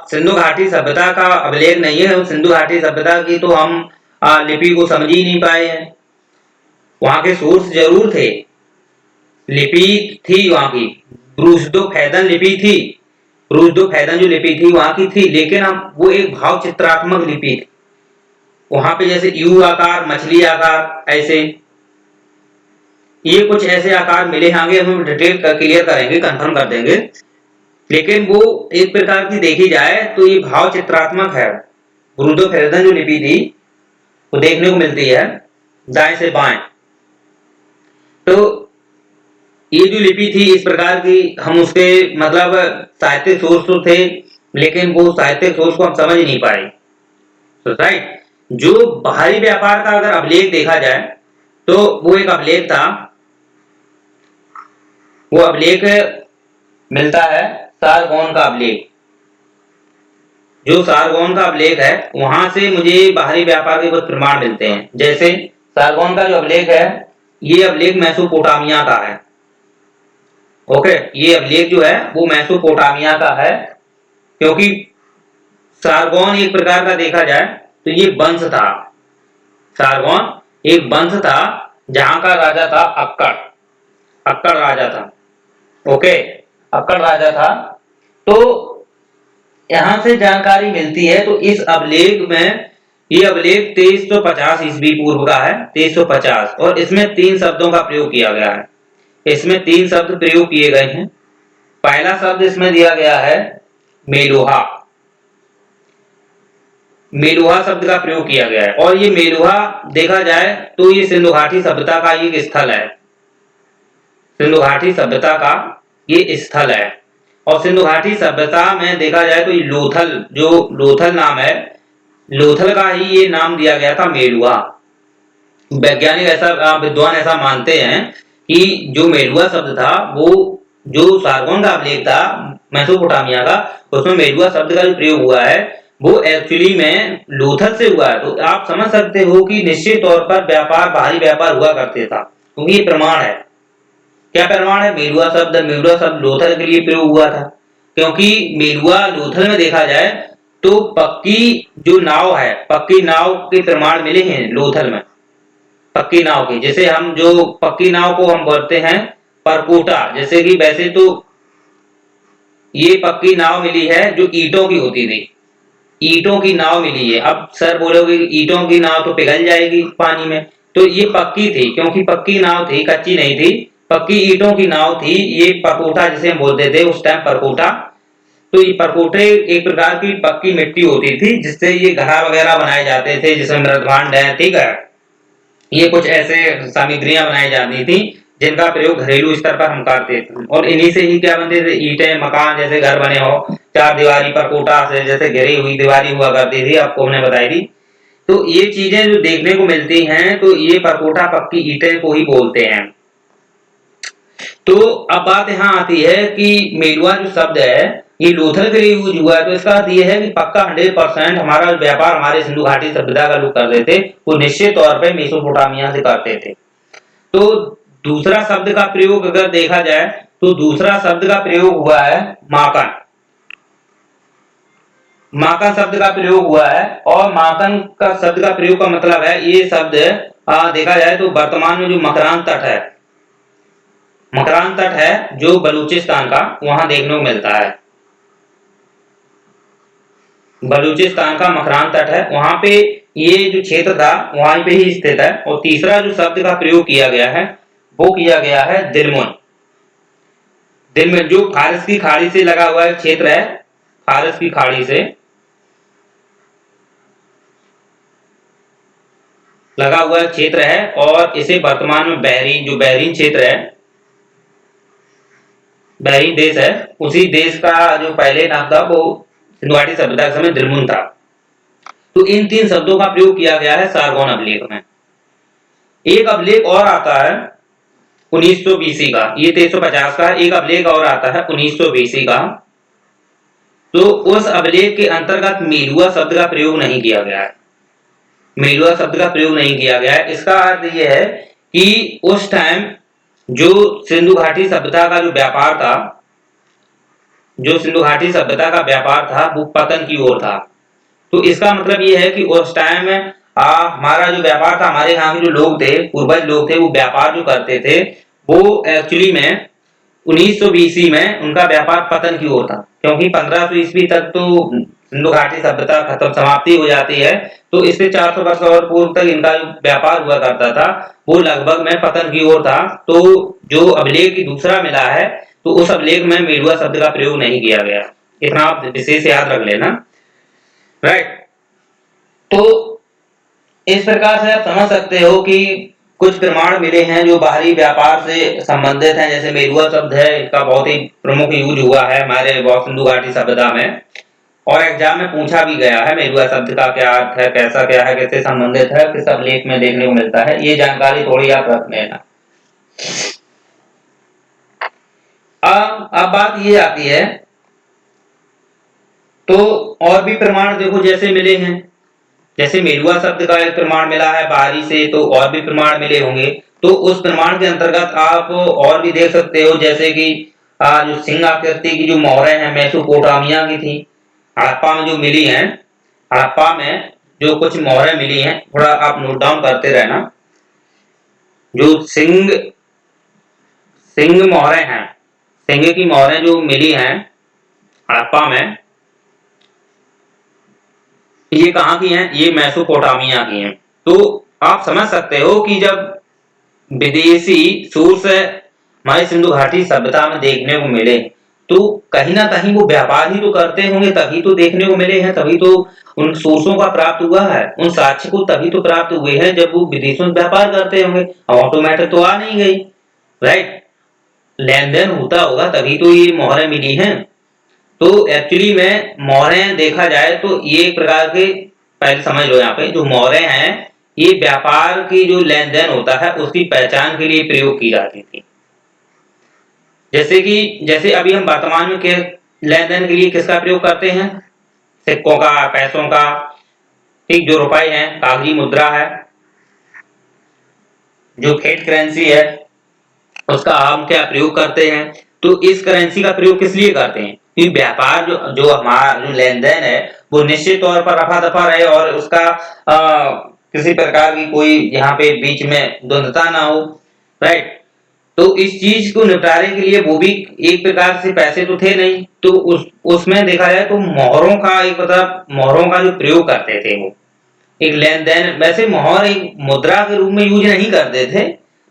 सिंधु घाटी सभ्यता का अभिलेख नहीं है, सिंधु घाटी सभ्यता की तो हम लिपि को समझ ही नहीं पाए हैं। वहां के सोर्स जरूर थे, लिपि थी वहां की, ब्रूसडो फैदन लिपि थी, ब्रूसडो फैदन जो लिपि थी वहां की थी, लेकिन हम वो एक भाव चित्रात्मक लिपि थी। वहां पे जैसे यू आकार, मछली आकार, ऐसे ये कुछ ऐसे आकार मिले होंगे, हम डिटेल क्लियर करेंगे, कंफर्म कर देंगे, लेकिन वो एक प्रकार की देखी जाए तो ये भाव चित्रात्मक है। ब्रूसडो फैदन जो लिपि थी वो देखने को मिलती है दाएं से बाएं। तो ये जो लिपि थी इस प्रकार की, हम उसके मतलब साहित्यिक सोर्स तो थे, लेकिन वो साहित्यिक सोर्स को हम समझ नहीं पाए, तो राइट। जो बाहरी व्यापार का अगर अभिलेख देखा जाए तो वो एक अभिलेख था, वो अभिलेख मिलता है सारगोन का अभिलेख। जो सारगोन का अभिलेख है वहां से मुझे बाहरी व्यापार के कुछ प्रमाण मिलते हैं। जैसे सारगोन का जो अभिलेख है, ये अभिलेख मेसोपोटामिया का है, ओके, ये अभिलेख जो है वो मेसोपोटामिया का है, क्योंकि सारगोन एक प्रकार का देखा जाए तो ये वंश था। सारगोन एक वंश था जहां का राजा था अक्कड़। अक्कड़ राजा था। ओके, अक्कड़ राजा था। तो यहां से जानकारी मिलती है, तो इस अभिलेख में, ये अभिलेख 2350 ईस्वी पूर्व का है, 2350, और इसमें 3 शब्दों का प्रयोग किया गया है। इसमें 3 शब्द प्रयोग किए गए हैं। पहला शब्द इसमें दिया गया है मेलुहा। मेलुहा शब्द का प्रयोग किया गया है, और ये मेलुहा देखा जाए तो ये सिंधु घाटी सभ्यता का एक स्थल है। सिंधु घाटी सभ्यता का ये स्थल है। और सिंधु घाटी सभ्यता में देखा जाए तो ये लोथल, जो लोथल नाम है, लोथल का ही ये नाम दिया गया था मेलुहा। वैज्ञानिक ऐसा, विद्वान ऐसा मानते हैं कि जो मेलुहा शब्द था वो जो सारगोन का अभिलेख था मेसोपोटामिया का, उसमें मेलुहा शब्द का जो प्रयोग हुआ है वो एक्चुअली में लोथल से हुआ है। तो आप समझ सकते हो कि निश्चित तौर पर व्यापार, बाहरी व्यापार हुआ करते था, क्योंकि ये प्रमाण है। क्या प्रमाण है? मेलुहा शब्द लोथल के लिए प्रयोग हुआ था, क्योंकि मेलुहा लोथल में देखा जाए तो पक्की जो नाव है, पक्की नाव के प्रमाण मिले हैं लोथल में। पक्की नाव के, जैसे हम जो पक्की नाव को हम बोलते हैं परकोटा, जैसे कि वैसे तो ये पक्की नाव मिली है जो ईंटों की होती थी, ईंटों की नाव मिली है। अब सर बोलोगे ईंटों की नाव तो पिघल जाएगी पानी में, तो ये पक्की थी, क्योंकि पक्की नाव थी, कच्ची नहीं थी, पक्की ईंटों की नाव थी। ये परकोटा जिसे हम बोलते थे उस टाइम, परकोटा। तो ये परकोटे एक प्रकार की पक्की मिट्टी होती थी जिससे ये घड़ा वगैरह बनाए जाते थे, जिसमें मृदभांड है, ठीक है, ये कुछ ऐसे सामग्रियां बनाई जाती थी जिनका प्रयोग घरेलू स्तर पर हम करते थे। और इन्हीं से ही क्या बनते थे? ईंटें, मकान, जैसे घर बने हो, 4 दीवारी परकोटा से जैसे घिरी हुई दीवारी हुआ करती थी, आपको हमने बताई थी। तो ये चीजें जो देखने को मिलती हैं, तो ये परकोटा, पक्की ईंटें को ही बोलते हैं। तो अब बात यहाँ आती है कि मेलुहा जो शब्द है ये लोथल के लिए यूज हुआ है, तो इसका अर्थ ये है कि पक्का 100% हमारा व्यापार हमारे सिंधु घाटी सभ्यता का लोग करते थे, वो निश्चित तौर पे मेसोपोटामिया से करते थे। तो दूसरा शब्द का प्रयोग अगर देखा जाए तो दूसरा शब्द का प्रयोग हुआ है माकन। माकन शब्द का प्रयोग हुआ है, और माकन का शब्द का प्रयोग का मतलब है, ये शब्द देखा जाए तो वर्तमान में जो मकरान तट है, मकरान तट है जो बलूचिस्तान का, वहां देखने को मिलता है। बलूचिस्तान का मकरान तट है, वहां पे ये जो क्षेत्र था वहीं पे ही स्थित है। और तीसरा जो शब्द का प्रयोग किया गया है वो किया गया है दिलमुन। दिलमुन जो फारस की खाड़ी से लगा हुआ एक क्षेत्र है, फारस की खाड़ी से लगा हुआ एक क्षेत्र है, और इसे वर्तमान में बहरीन, जो बहरीन क्षेत्र है, बहरीन देश है, उसी देश का जो पहले नाम था वो सिंधु घाटी सभ्यता के समय दिलमुन था। तो इन 3 शब्दों का प्रयोग किया गया है सारगोन अभिलेख में। एक अभिलेख और आता है 1900 बीसी का, ये 2350 का, एक अभिलेख और आता है 1900 बीसी का। तो उस अभिलेख के अंतर्गत मेलुहा शब्द का प्रयोग नहीं किया गया है। मेलुहा शब्द का प्रयोग नहीं किया गया है। इसका अर्थ यह है कि उस टाइम जो सिंधु घाटी सभ्यता का जो व्यापार था, जो सिंधु घाटी सभ्यता का व्यापार था वो पतन की ओर था। तो इसका मतलब यह है कि उस टाइम हमारा जो व्यापार था, हमारे यहाँ के जो लोग थे, पूर्वज लोग थे, वो व्यापार जो करते थे वो एक्चुअली में 1900 बीसी में उनका व्यापार पतन की ओर था, क्योंकि 1500 ईस्वी तक तो सिंधु घाटी सभ्यता खत्म, समाप्ति हो जाती है। तो इससे 400 वर्ष और पूर्व तक इनका जो व्यापार हुआ करता था वो लगभग में पतन की ओर था। तो जो अभिलेख दूसरा मिला है, तो उस अभिलेख में मेलुहा शब्द का प्रयोग नहीं किया गया। इतना आप विशेष याद रख लेना, राइट। तो इस प्रकार से आप समझ सकते हो कि कुछ प्रमाण मिले हैं जो बाहरी व्यापार से संबंधित हैं, जैसे मेलुहा शब्द है, इसका बहुत ही प्रमुख यूज हुआ है हमारे सिंधु घाटी सभ्यता में, और एग्जाम में पूछा भी गया है मेलुहा शब्द का क्या अर्थ है, कैसा क्या है, कैसे संबंधित है, किस अभिलेख में देखने को मिलता है। ये जानकारी थोड़ी आप रख लेना। अब बात ये आती है, तो और भी प्रमाण देखो जैसे मिले हैं, जैसे मेलुहा शब्द का एक प्रमाण मिला है बाहरी से, तो और भी प्रमाण मिले होंगे। तो उस प्रमाण के अंतर्गत आप और भी देख सकते हो, जैसे कि जो सिंह आकृति की जो मोहरें हैं मेसोपोटामिया की थी, हड़प्पा में जो मिली हैं, हड़प्पा में जो कुछ मोहरें मिली हैं, थोड़ा आप नोट डाउन करते रहना। जो सिंह सिंह मोहरें हैं, सिंह की मोहरें जो मिली हैं हड़प्पा में, ये कहाँ की हैं? ये मेसोपोटामिया की हैं। तो आप समझ सकते हो कि जब विदेशी सोर्स हमारी सिंधु घाटी सभ्यता में देखने को मिले, तो कहीं ना कहीं वो व्यापार ही तो करते होंगे, तभी तो देखने को मिले हैं, तभी तो उन सोर्सों का प्राप्त हुआ है, उन साक्ष्य को तभी तो प्राप्त हुए हैं जब वो विदेशों में व्यापार करते होंगे। अब ऑटोमेटिक तो आ नहीं गई, राइट? लेन देन होता होगा तभी तो ये मोहरें मिली हैं। तो एक्चुअली में मोहरें देखा जाए तो ये एक प्रकार के, पहले समझ लो यहाँ पे जो मोहरें हैं ये व्यापार की जो लेन देन होता है उसकी पहचान के लिए प्रयोग की जाती थी। जैसे अभी हम वर्तमान में के लेन देन के लिए किसका प्रयोग करते हैं? सिक्कों का, पैसों का, ठीक, जो रुपए है, कागजी मुद्रा है, जो फेट करेंसी है, उसका हम क्या प्रयोग करते हैं? तो इस करेंसी का प्रयोग किस लिए करते हैं? कि व्यापार जो जो हमारा जो लेन देन है वो निश्चित तौर पर रफा दफा रहे और उसका किसी प्रकार की कोई यहाँ पे बीच में द्वंद्वता ना हो, राइट? तो इस चीज को निपटाने के लिए वो भी एक प्रकार से पैसे तो थे नहीं, तो उसमें देखा जाए तो मोहरों का एक मतलब मोहरों का जो प्रयोग करते थे वो एक लेन देन, वैसे मोहर एक मुद्रा के रूप में यूज नहीं करते थे,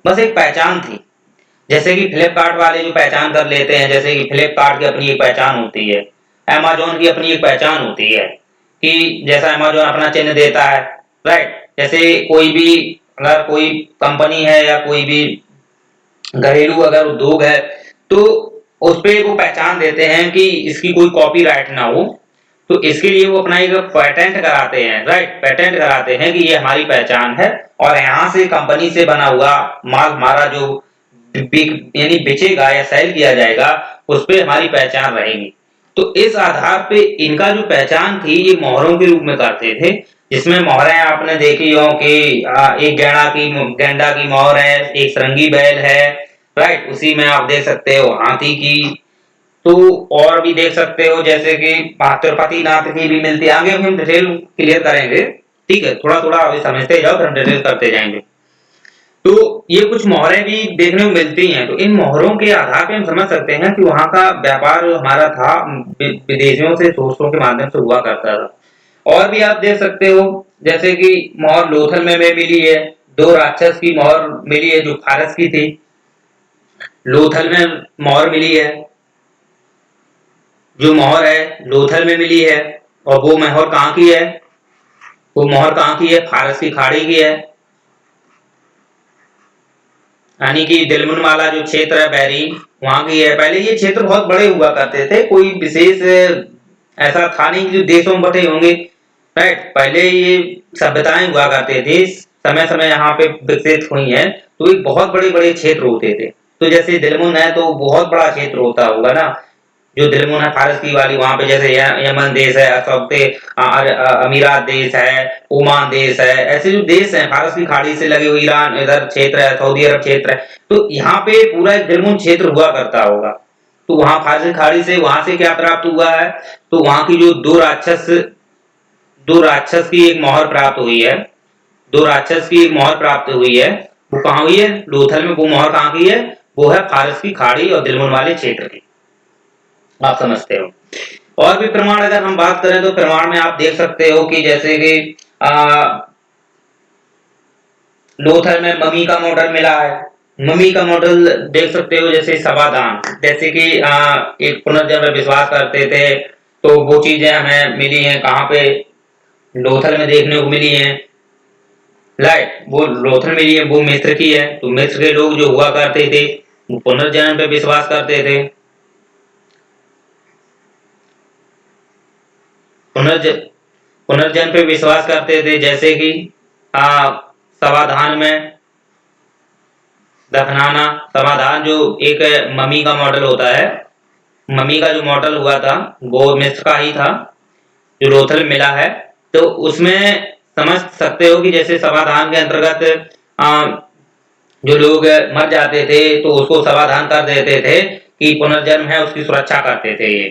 बस एक पहचान थी। जैसे कि फ्लिपकार्ट वाले जो पहचान कर लेते हैं, जैसे कि फ्लिपकार्ट की अपनी एक पहचान होती है, अमेजोन की अपनी एक पहचान होती है कि जैसा अमेजोन अपना चिन्ह देता है, राइट? जैसे कोई भी अगर कोई कंपनी है या कोई भी घरेलू अगर उद्योग है तो उस पे वो पहचान देते हैं कि इसकी कोई कॉपीराइट ना हो, तो इसके लिए वो अपना एक पेटेंट कराते हैं, राइट? पेटेंट कराते हैं कि ये हमारी पहचान है और यहाँ से कंपनी से बना हुआ माल हमारा जो यानी बेचेगा या सेल किया जाएगा उस पे हमारी पहचान रहेगी। तो इस आधार पे इनका जो पहचान थी ये मोहरों के रूप में करते थे, जिसमें मोहरें आपने देखी हो कि एक गेंडा की मोहर है, एक सरंगी बैल है, राइट? उसी में आप देख सकते हो हाथी की, तो और भी देख सकते हो जैसे कि तिरुपति नाथ की भी मिलती है। आगे हम डिटेल क्लियर करेंगे, ठीक है? थोड़ा थोड़ा अभी समझते जाओ फिर हम डिटेल करते जाएंगे। तो ये कुछ मोहरें भी देखने को मिलती हैं, तो इन मोहरों के आधार पे हम समझ सकते हैं कि वहां का व्यापार जो हमारा था विदेशियों से सोर्सों के माध्यम से हुआ करता था। और भी आप देख सकते हो जैसे कि मोहर लोथल में मिली है, दो राक्षस की मोहर मिली है जो फारस की थी, लोथल में मोहर मिली है, जो मोहर है लोथल में मिली है, और वो मोहर कहाँ की है? वो मोहर कहाँ की है? फारस की खाड़ी की है, यानी कि दिलमुन वाला जो क्षेत्र है बहरीन वहां की है। पहले ये क्षेत्र बहुत बड़े हुआ करते थे, कोई विशेष ऐसा था नहीं कि जो देशों में बटे होंगे, राइट? पहले ये सभ्यताएं हुआ करते थे, समय समय यहाँ पे विकसित हुई हैं, तो एक बहुत बड़े बड़े क्षेत्र होते थे। तो जैसे दिलमुन है तो बहुत बड़ा क्षेत्र होता होगा ना, जो दिलमुन है फारस की वाली, वहां पे जैसे यमन देश है, अमीरात देश है, ओमान देश है, ऐसे जो देश हैं फारस की खाड़ी से लगे हुए, ईरान इधर क्षेत्र है, सऊदी अरब क्षेत्र है, तो यहाँ पे पूरा एक दिलमुन क्षेत्र हुआ करता होगा। तो वहां फारस की खाड़ी से वहां से क्या प्राप्त हुआ है? तो वहां की जो दो राक्षस की एक मोहर प्राप्त हुई है, दो राक्षस की एक मोहर प्राप्त हुई है, वो कहाँ हुई है? लोथल में। वो मोहर कहाँ की है? वो है फारस की खाड़ी और दिलमुन वाले क्षेत्र की, आप समझते हो। और भी प्रमाण अगर हम बात करें तो प्रमाण में आप देख सकते हो कि जैसे कि लोथल में मम्मी का मॉडल मिला है, मम्मी का मॉडल देख सकते हो, जैसे समाधान, जैसे कि एक पुनर्जन्म में विश्वास करते थे, तो वो चीजें हमें मिली हैं कहाँ पे? लोथल में देखने को मिली हैं, राइट? वो लोथल मिली है, वो मिस्र की है। तो मिस्र के लोग जो हुआ करते थे वो पुनर्जन्म पे विश्वास करते थे, पुनर्जन्म पे विश्वास करते थे, जैसे कि समाधान में दफनाना, समाधान जो एक मम्मी का मॉडल होता है, मम्मी का जो मॉडल हुआ था वो मिस्र का ही था जो लोथल मिला है। तो उसमें समझ सकते हो कि जैसे समाधान के अंतर्गत जो लोग मर जाते थे तो उसको समाधान कर देते थे कि पुनर्जन्म है, उसकी सुरक्षा करते थे ये,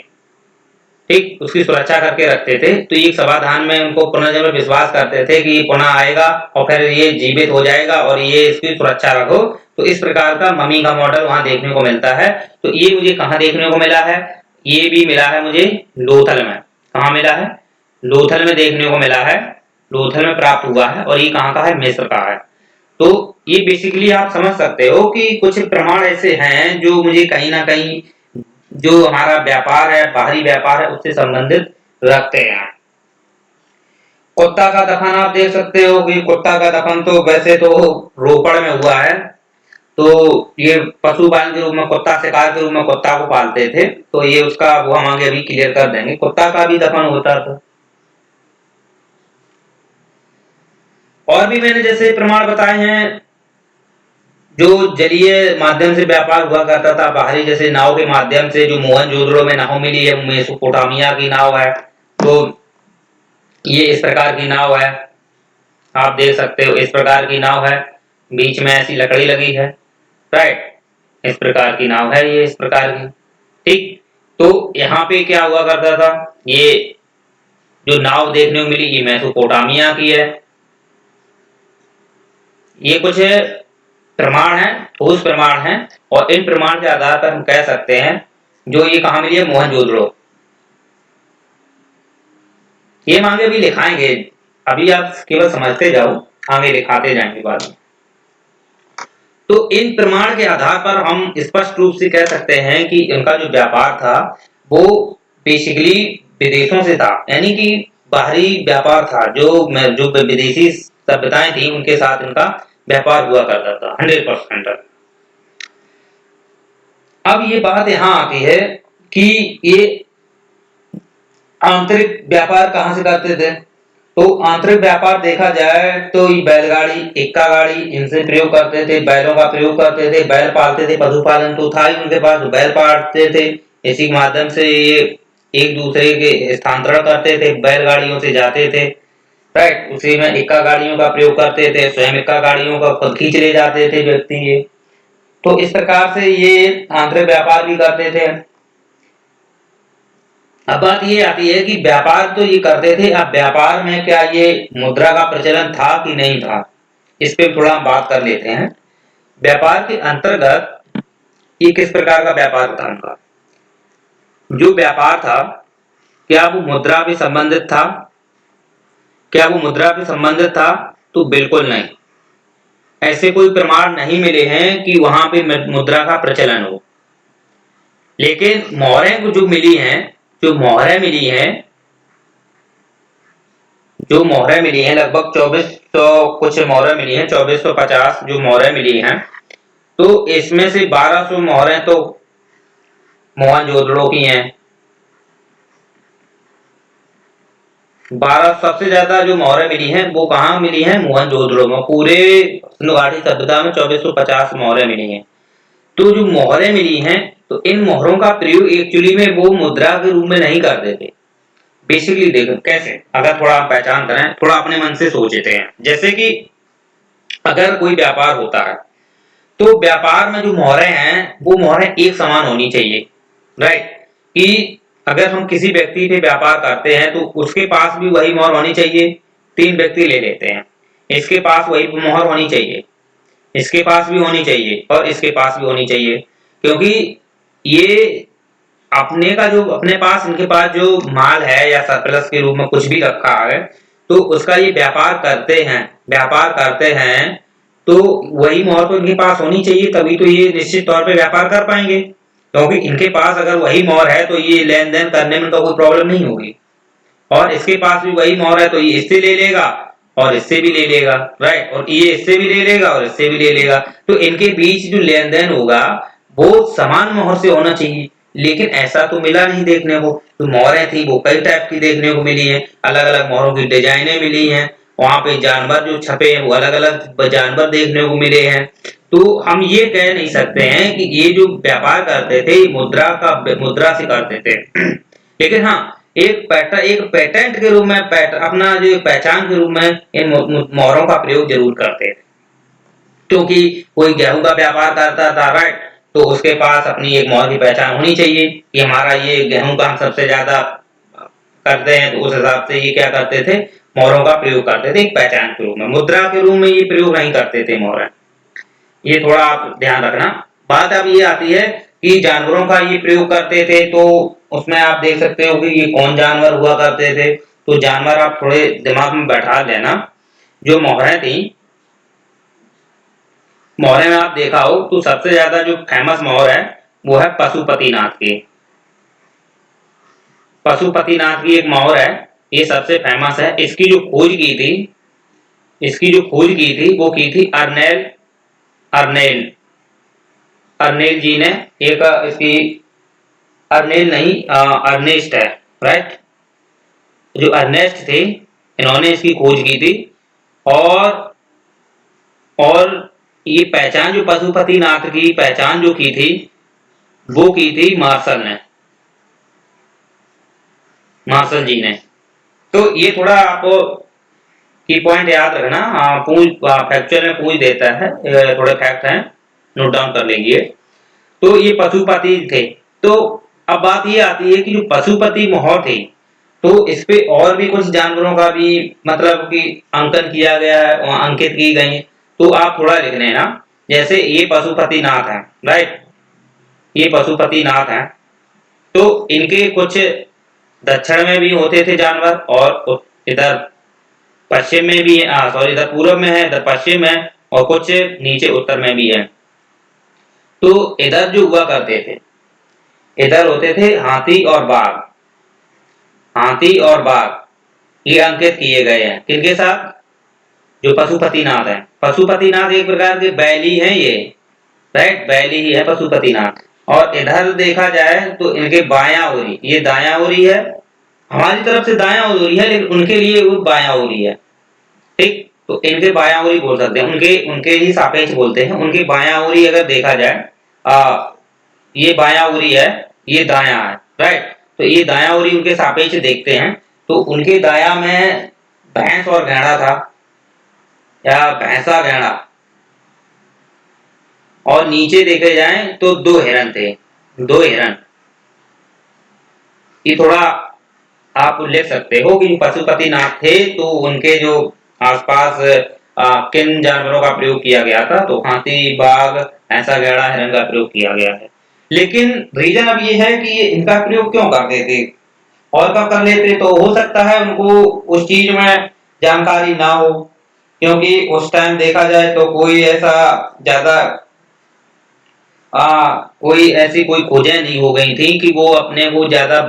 ठीक, उसकी सुरक्षा करके रखते थे। तो ये समाधान में उनको पुनर्जन्म विश्वास करते थे कि ये पुनः आएगा और फिर ये जीवित हो जाएगा और ये इसकी सुरक्षा रखो। तो इस प्रकार का मम्मी का मॉडल वहां देखने को मिलता है। तो ये मुझे कहाँ देखने को मिला है? ये भी मिला है मुझे लोथल में। कहाँ मिला है? लोथल में देखने को मिला है, लोथल में प्राप्त हुआ है। और ये कहाँ का है? मिस्र का है। तो ये बेसिकली आप समझ सकते हो कि कुछ प्रमाण ऐसे हैं जो मुझे कहीं ना कहीं जो हमारा व्यापार है, बाहरी व्यापार है, उससे संबंधित रखते हैं। कुत्ता का दफन आप देख सकते हो कि कुत्ता का दफन तो वैसे तो रोपड़ में हुआ है। तो ये पशुपालन के रूप में कुत्ता, शिकार के रूप में कुत्ता को पालते थे। तो ये उसका वो हम आगे अभी क्लियर कर देंगे। कुत्ता का भी दफन होता था। और भी मैंने जैसे प्रमाण बताए हैं, जो जलीय माध्यम से व्यापार हुआ करता था, बाहरी जैसे नाव के माध्यम से, जो मोहनजोदड़ो में नाव मिली है, मेसोपोटामिया की नाव है। तो ये इस प्रकार की नाव है, आप देख सकते हो इस प्रकार की नाव है, बीच में ऐसी लकड़ी लगी है, राइट। इस प्रकार की नाव है ये, इस प्रकार की, ठीक। तो यहाँ पे क्या हुआ करता था, ये जो नाव देखने को मिली ये मेसोपोटामिया की है। ये कुछ प्रमाण है, ठोस प्रमाण है। और इन प्रमाण के आधार पर हम कह सकते हैं जो ये कहाँ मिली है, मोहनजोदड़ो। ये आगे भी लिखाएंगे, अभी आप केवल समझते जाओ, आगे लिखाते जाएंगे बाद में। तो इन प्रमाण के आधार पर हम स्पष्ट रूप से कह सकते हैं कि इनका जो व्यापार था वो बेसिकली विदेशों से था, यानी कि बाहरी व्यापार था। जो विदेशी सभ्यताएं थी उनके साथ इनका व्यापार हुआ करता था 100%। अब ये बात यहां आती है कि ये आंतरिक व्यापार कहां से करते थे। तो आंतरिक व्यापार देखा जाए तो ये बैलगाड़ी, इक्का गाड़ी, इनसे प्रयोग करते थे, बैलों का प्रयोग करते थे, बैल पालते थे, पशुपालन तो था ही उनके पास, बैल पालते थे। इसी के माध्यम से ये एक दूसरे के स्थानांतरण करते थे, बैलगाड़ियों से जाते थे, राइट। उसी में इक्का गाड़ियों का प्रयोग करते थे, स्वयं इक्का गाड़ियों का खुद खींच ले जाते थे व्यक्ति ये। तो इस प्रकार से ये आंतरिक व्यापार भी करते थे। अब बात ये आती है कि व्यापार तो ये करते थे, अब व्यापार में क्या ये मुद्रा का प्रचलन था कि नहीं था, इस पे थोड़ा हम बात कर लेते हैं। व्यापार के अंतर्गत ये किस प्रकार का व्यापार था उनका। जो व्यापार था क्या वो मुद्रा भी संबंधित था? क्या वो मुद्रा भी संबंधित था? तो बिल्कुल नहीं। ऐसे कोई प्रमाण नहीं मिले हैं कि वहां पे मुद्रा का प्रचलन हो। लेकिन मोहरें जो मिली हैं, जो मोहरें मिली हैं, जो मोहरें मिली हैं लगभग 2400 कुछ मोहरें मिली हैं, 2450 जो मोहरें मिली हैं। तो इसमें से 1200 मोहरें तो मोहनजोदड़ो की हैं। 12 सबसे ज्यादा जो मोहरें मिली हैं वो कहाँ मिली हैं? मोहनजोदड़ो में। पूरे सिंधु घाटी सभ्यता में 2450 मोहरें मिली हैं। तो जो मोहरें मिली हैं, तो इन मोहरों का प्रयोग एक्चुअली में वो मुद्रा के रूप में नहीं करते थे। बेसिकली देखो कैसे, अगर थोड़ा आप पहचान करें, थोड़ा अपने मन से सोचते हैं। जैसे कि अगर कोई व्यापार होता है तो व्यापार में जो मोहरें हैं वो मोहरें एक समान होनी चाहिए, राइट। कि अगर हम किसी व्यक्ति पे व्यापार करते हैं तो उसके पास भी वही मोहर होनी चाहिए। 3 व्यक्ति ले लेते हैं, इसके पास वही मोहर होनी चाहिए, इसके पास भी होनी चाहिए और इसके पास भी होनी चाहिए। क्योंकि ये अपने पास, इनके पास जो माल है या सरप्लस के रूप में कुछ भी रखा है, तो उसका ये व्यापार करते हैं तो वही मोहर तो इनके पास होनी चाहिए, तभी तो ये निश्चित तौर पे व्यापार कर पाएंगे। क्योंकि इनके पास अगर वही मोहर है तो ये लेन देन करने में तो कोई प्रॉब्लम नहीं होगी। और इसके पास भी वही मोहर है तो ये इससे ले लेगा और इससे भी ले लेगा, राइट। और ये इससे भी ले लेगा और इससे भी ले लेगा। तो इनके बीच जो लेन देन होगा वो समान मोहर से होना चाहिए। लेकिन ऐसा तो मिला नहीं देखने को। तो मोहरें थी वो कई टाइप की देखने को मिली है, अलग अलग मोहरों की डिजाइनें मिली हैं। वहां पे जानवर जो छपे हैं वो अलग अलग जानवर देखने को मिले हैं। तो हम ये कह नहीं सकते हैं कि ये जो व्यापार करते थे मुद्रा से करते थे। लेकिन हाँ, एक पेटेंट के रूप में, अपना जो पहचान के रूप में इन मोहरों का प्रयोग जरूर करते थे। क्योंकि कोई गेहूं का व्यापार करता था, राइट, तो उसके पास अपनी एक मोहर की पहचान होनी चाहिए कि हमारा ये गेहूं का हम सबसे ज्यादा करते हैं तो उस हिसाब से ये क्या करते थे, मोहरों का प्रयोग करते थे एक पहचान के रूप में। मुद्रा के रूप में ये प्रयोग नहीं करते थे मोहरें, ये थोड़ा आप ध्यान रखना। बात अब ये आती है कि जानवरों का ये प्रयोग करते थे, तो उसमें आप देख सकते हो कि ये कौन जानवर हुआ करते थे। तो जानवर आप थोड़े दिमाग में बैठा लेना। जो मोहरें थी, मोहरे में आप देखा हो तो सबसे ज्यादा जो फेमस मोहर है वो है पशुपतिनाथ की। पशुपतिनाथ की एक मोहर है, ये सबसे फेमस है। इसकी जो खोज की थी वो की थी अर्नेल अर्नेल अर्नेल जी ने। एक इसकी अर्नेल नहीं, अर्नेस्ट है, राइट। जो अर्नेस्ट थे इन्होंने इसकी खोज की थी। और और ये पहचान जो पशुपतिनाथ की पहचान जो की थी वो की थी मार्शल जी ने। तो ये थोड़ा आप की पॉइंट याद रखना। फैक्चुअल में पूछ देता है, थोड़े फैक्ट हैं, नोट डाउन कर लीजिए। तो ये पशुपति थे। तो अब बात ये आती है कि जो पशुपति मोहर थी, तो इस पे और भी कुछ जानवरों का भी मतलब कि अंकन किया गया है और अंकित की गई है। तो आप थोड़ा लिख लेना। जैसे ये पशुपतिनाथ है, राइट, ये पशुपतिनाथ है। तो इनके कुछ दक्षिण में भी होते थे जानवर, और इधर पश्चिम में भी है, सॉरी इधर पूर्व में है, इधर पश्चिम है, और कुछ नीचे उत्तर में भी है। तो इधर जो हुआ करते थे, इधर होते थे हाथी और बाघ। हाथी और बाघ ये अंकित किए गए हैं किनके साथ, जो पशुपतिनाथ है। पशुपतिनाथ एक प्रकार के बैली हैं ये, राइट, बैली ही है पशुपतिनाथ। और इधर देखा जाए तो इनके बायां ओरी, ये दायां ओरी है, हमारी तरफ से दायां ओरी है लेकिन उनके लिए वो बायां ओरी है, ठीक। तो इनके बायां ओरी बोल सकते हैं, उनके उनके ही सापेक्ष बोलते हैं। उनके बायां ओरी अगर देखा जाए, ये बायां ओरी है, ये दायां है, राइट। तो ये दायां ओरी उनके सापेक्ष देखते हैं, तो उनके दायां में भैंस और गैंडा था, या भैंसा गैंडा। और नीचे देखे जाए तो दो हिरन थे, दो हिरन। ये थोड़ा आप लिख सकते हो कि पशुपतिनाथ थे तो उनके जो आसपास किन जानवरों का प्रयोग किया गया था, तो हाथी, बाघ, ऐसा गैंडा, हिरन का प्रयोग किया गया है। लेकिन रीजन अब ये है कि ये इनका प्रयोग क्यों करते थे, और कब कर लेते, तो हो सकता है उनको उस चीज में जानकारी ना हो, क्योंकि उस टाइम देखा जाए तो कोई ऐसा ज्यादा कोई ऐसी कोई खोजें नहीं हो गई थी कि वो अपने को ज्यादा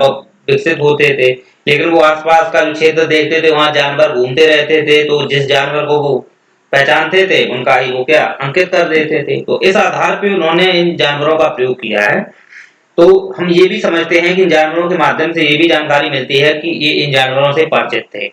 विकसित होते थे। लेकिन वो आसपास का जो क्षेत्र देखते थे वहां जानवर घूमते रहते थे, तो जिस जानवर को वो पहचानते थे उनका ही वो क्या अंकित कर देते थे। तो इस आधार पे उन्होंने इन जानवरों का प्रयोग किया है। तो हम ये भी समझते हैं कि इन जानवरों के माध्यम से ये भी जानकारी मिलती है कि ये इन जानवरों से परिचित थे।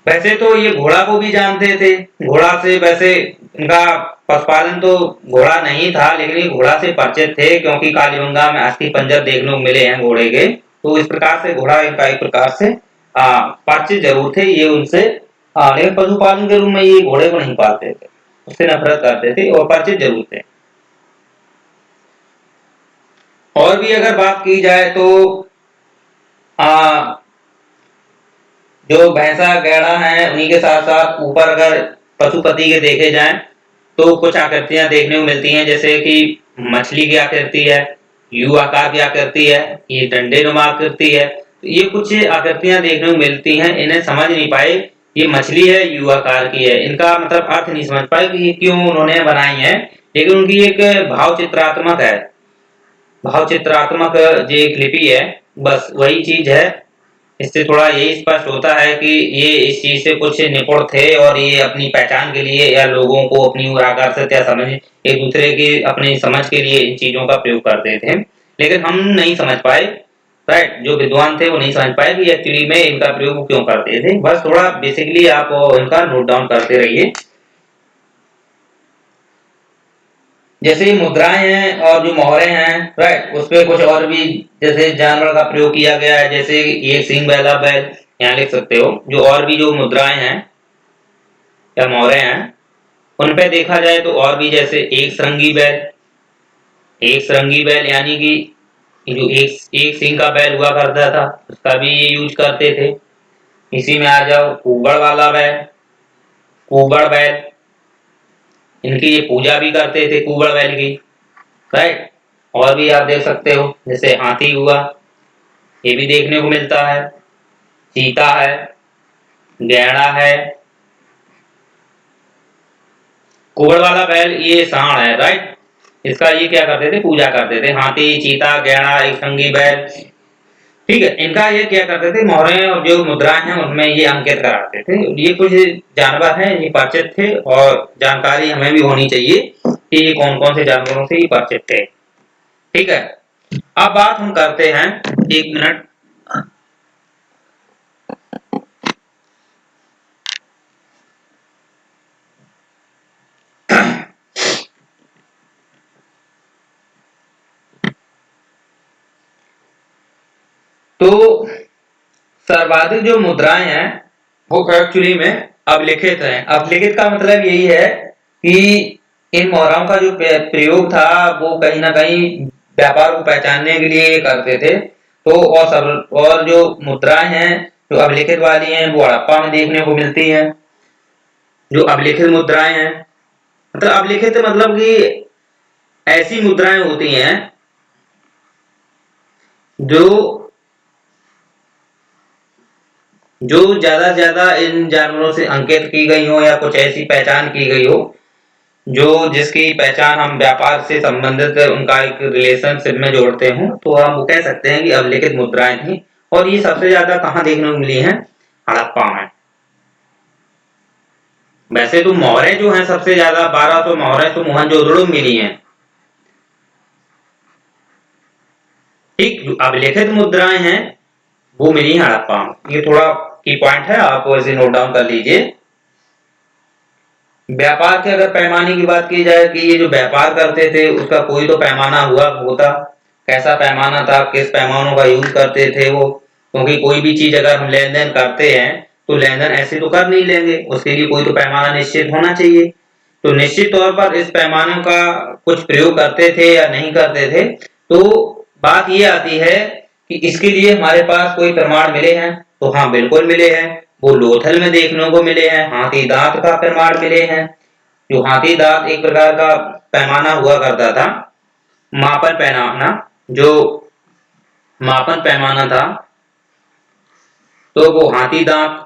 वैसे तो ये घोड़ा को भी जानते थे, घोड़ा से वैसे इनका पशुपालन तो घोड़ा नहीं था, लेकिन ये घोड़ा से परिचित थे क्योंकि कालीबंगा में अस्थि पंजर देखने को मिले हैं घोड़े के। तो इस प्रकार से घोड़ा इनका एक प्रकार से परिचित जरूर थे ये उनसे, लेकिन पशुपालन के रूप में ये घोड़े को नहीं पालते थे, उससे नफरत करते थे, और परिचित जरूर थे। और भी अगर बात की जाए तो जो भैंसा गैड़ा है उन्हीं के साथ साथ ऊपर अगर पशुपति के देखे जाएं तो कुछ आकृतियां देखने को मिलती हैं, जैसे कि मछली की आकृति है, यू आकार की आकृति है, ये डंडे नुमा आकृति है। तो ये कुछ आकृतियां देखने को मिलती हैं, इन्हें समझ नहीं पाए ये मछली है यू आकार की है, इनका मतलब अर्थ नहीं समझ पाए कि ये क्यों उन्होंने बनाई है। लेकिन उनकी एक भाव चित्रात्मक है, भाव चित्रात्मक जो एक लिपि है, बस वही चीज है। इससे थोड़ा यही स्पष्ट होता है कि ये इस चीज से कुछ निपुण थे और ये अपनी पहचान के लिए या लोगों को अपनी ओर आकर्षित या समझ एक दूसरे की अपनी समझ के लिए इन चीजों का प्रयोग करते थे। लेकिन हम नहीं समझ पाए, राइट, जो विद्वान थे वो नहीं समझ पाए कि एक्चुअली में इनका प्रयोग वो क्यों करते थे। बस थोड़ा बेसिकली आप इनका नोट डाउन करते रहिए। जैसे मुद्राएं हैं और जो मोहरें हैं, राइट, उसपे कुछ और भी जैसे जानवर का प्रयोग किया गया है, जैसे ये सिंह बैला बैल यहाँ लिख सकते हो। जो और भी जो मुद्राएं हैं या मोहरें हैं उन पे देखा जाए तो और भी, जैसे एक सरंगी बैल, एक सरंगी बैल यानी कि ये जो एक एक सींग का बैल हुआ करता था उसका भी ये यूज करते थे। इसी में आ जाओ कुबड़ वाला बैल, कुबड़ बैल, इनकी ये पूजा भी करते थे कुबड़ बैल की, राइट। और भी आप देख सकते हो जैसे हाथी हुआ, ये भी देखने को मिलता है, चीता है, गैंडा है। कुबड़ वाला बैल ये सांड है, राइट। इसका ये क्या करते थे, पूजा करते थे। हाथी, चीता, गैंडा, एक संगी बैल, ठीक है, इनका ये क्या करते थे, मोहरें और जो मुद्राएं हैं उनमें ये अंकित कराते थे। ये कुछ जानवर हैं, ये परिचित थे और जानकारी हमें भी होनी चाहिए कि ये कौन कौन से जानवरों से ये परिचित थे, ठीक है। अब बात हम करते हैं, एक मिनट। तो सर्वाधिक जो मुद्राएं हैं वो एक्चुअली में अभिलिखित हैं। अभिलिखित का मतलब यही है कि इन मुद्राओं का जो प्रयोग था वो कहीं ना कहीं व्यापार को पहचानने के लिए करते थे। तो और जो मुद्राएं हैं जो अभिलिखित वाली हैं वो हड़प्पा में देखने को मिलती हैं। जो अभिलिखित मुद्राएं हैं, मतलब अभिलिखित मतलब कि ऐसी मुद्राएं होती हैं जो जो ज्यादा से ज्यादा इन जानवरों से अंकित की गई हो या कुछ ऐसी पहचान की गई हो जो जिसकी पहचान हम व्यापार से संबंधित उनका एक रिलेशनशिप में जोड़ते हो, तो हम वो कह सकते हैं कि अभिलिखित मुद्राएं थी। और ये सबसे ज्यादा कहाँ देखने को मिली है, हड़प्पा में। वैसे तो मोहरे जो हैं सबसे ज्यादा 1200 मोहरे तो मोहनजोदड़ो में मिली हैं, ठीक। जो अभिलिखित मुद्राएं हैं वो मिली हड़प्पा में। ये थोड़ा की पॉइंट है, आप इसे नोट डाउन कर लीजिए। व्यापार के अगर पैमाने की बात की जाए कि ये जो व्यापार करते थे उसका कोई तो पैमाना हुआ होता, कैसा पैमाना था, किस पैमानों का यूज करते थे वो, क्योंकि कोई भी चीज अगर हम लेन देन करते हैं तो लेन देन ऐसे तो कर नहीं लेंगे, उसके लिए कोई तो पैमाना निश्चित होना चाहिए। तो निश्चित तौर पर इस पैमाने का कुछ प्रयोग करते थे या नहीं करते थे। तो बात ये आती है कि इसके लिए हमारे पास कोई प्रमाण मिले हैं, तो हाँ बिल्कुल मिले हैं। वो लोथल में देखने को मिले हैं, हाथी दांत का प्रमाण मिले हैं। जो हाथी दांत एक प्रकार का पैमाना हुआ करता था, मापन पैमाना, जो मापन पैमाना था, तो वो हाथी दांत,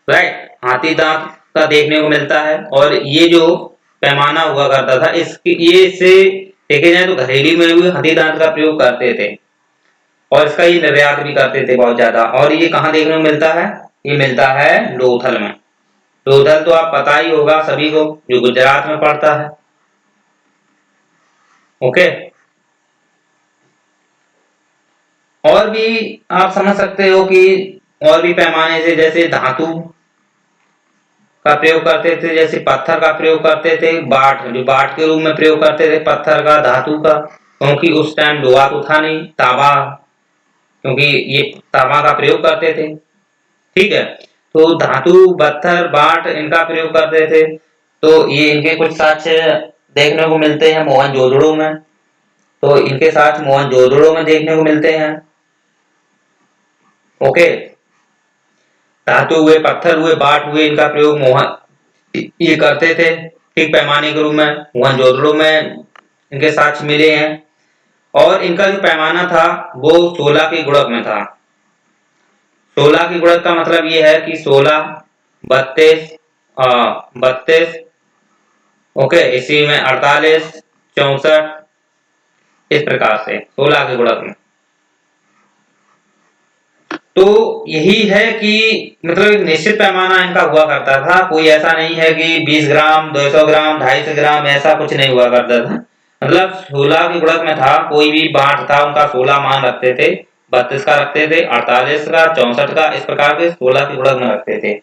राइट, हाथी दांत का देखने को मिलता है। और ये जो पैमाना हुआ करता था इसकी ये इससे देखे जाए तो घरेलू में भी हाथी दांत का प्रयोग करते थे और इसका ये निर्यात भी करते थे बहुत ज्यादा। और ये कहाँ देखने को मिलता है, ये मिलता है लोथल में। लोथल तो आप पता ही होगा सभी को, जो गुजरात में पड़ता है, ओके। और भी आप समझ सकते हो कि और भी पैमाने से जैसे धातु का प्रयोग करते थे, जैसे पत्थर का प्रयोग करते थे, बाट जो बाट के रूप में प्रयोग करते थे पत्थर का, धातु का, क्योंकि उस टाइम लोहा तो था नहीं, तांबा, क्योंकि ये तांबा का प्रयोग करते थे, ठीक है। तो धातु, पत्थर, बाट इनका प्रयोग करते थे। तो ये इनके कुछ साक्ष्य देखने को मिलते हैं मोहनजोदड़ो में। तो इनके साथ मोहनजोदड़ो में देखने को मिलते हैं, ओके। धातु हुए, पत्थर हुए, बाट हुए, इनका प्रयोग मोहन ये करते थे, ठीक, पैमाने के रूप में। मोहनजोदड़ो में इनके साक्ष्य मिले हैं। और इनका जो पैमाना था वो 16 के गुणक में था। 16 की गुणक का मतलब ये है कि 16, 32, 32, ओके, इसी में 48, 64, इस प्रकार से 16 के गुणक में। तो यही है कि मतलब एक निश्चित पैमाना इनका हुआ करता था। कोई ऐसा नहीं है कि 20 ग्राम, 200 ग्राम, 250 ग्राम, ऐसा कुछ नहीं हुआ करता था। मतलब 16 के गुणक में था। कोई भी बाट था उनका 16 मान रखते थे, 32 का रखते थे, 48 का, 64 का, इस प्रकार के 16 के गुणक में रखते थे।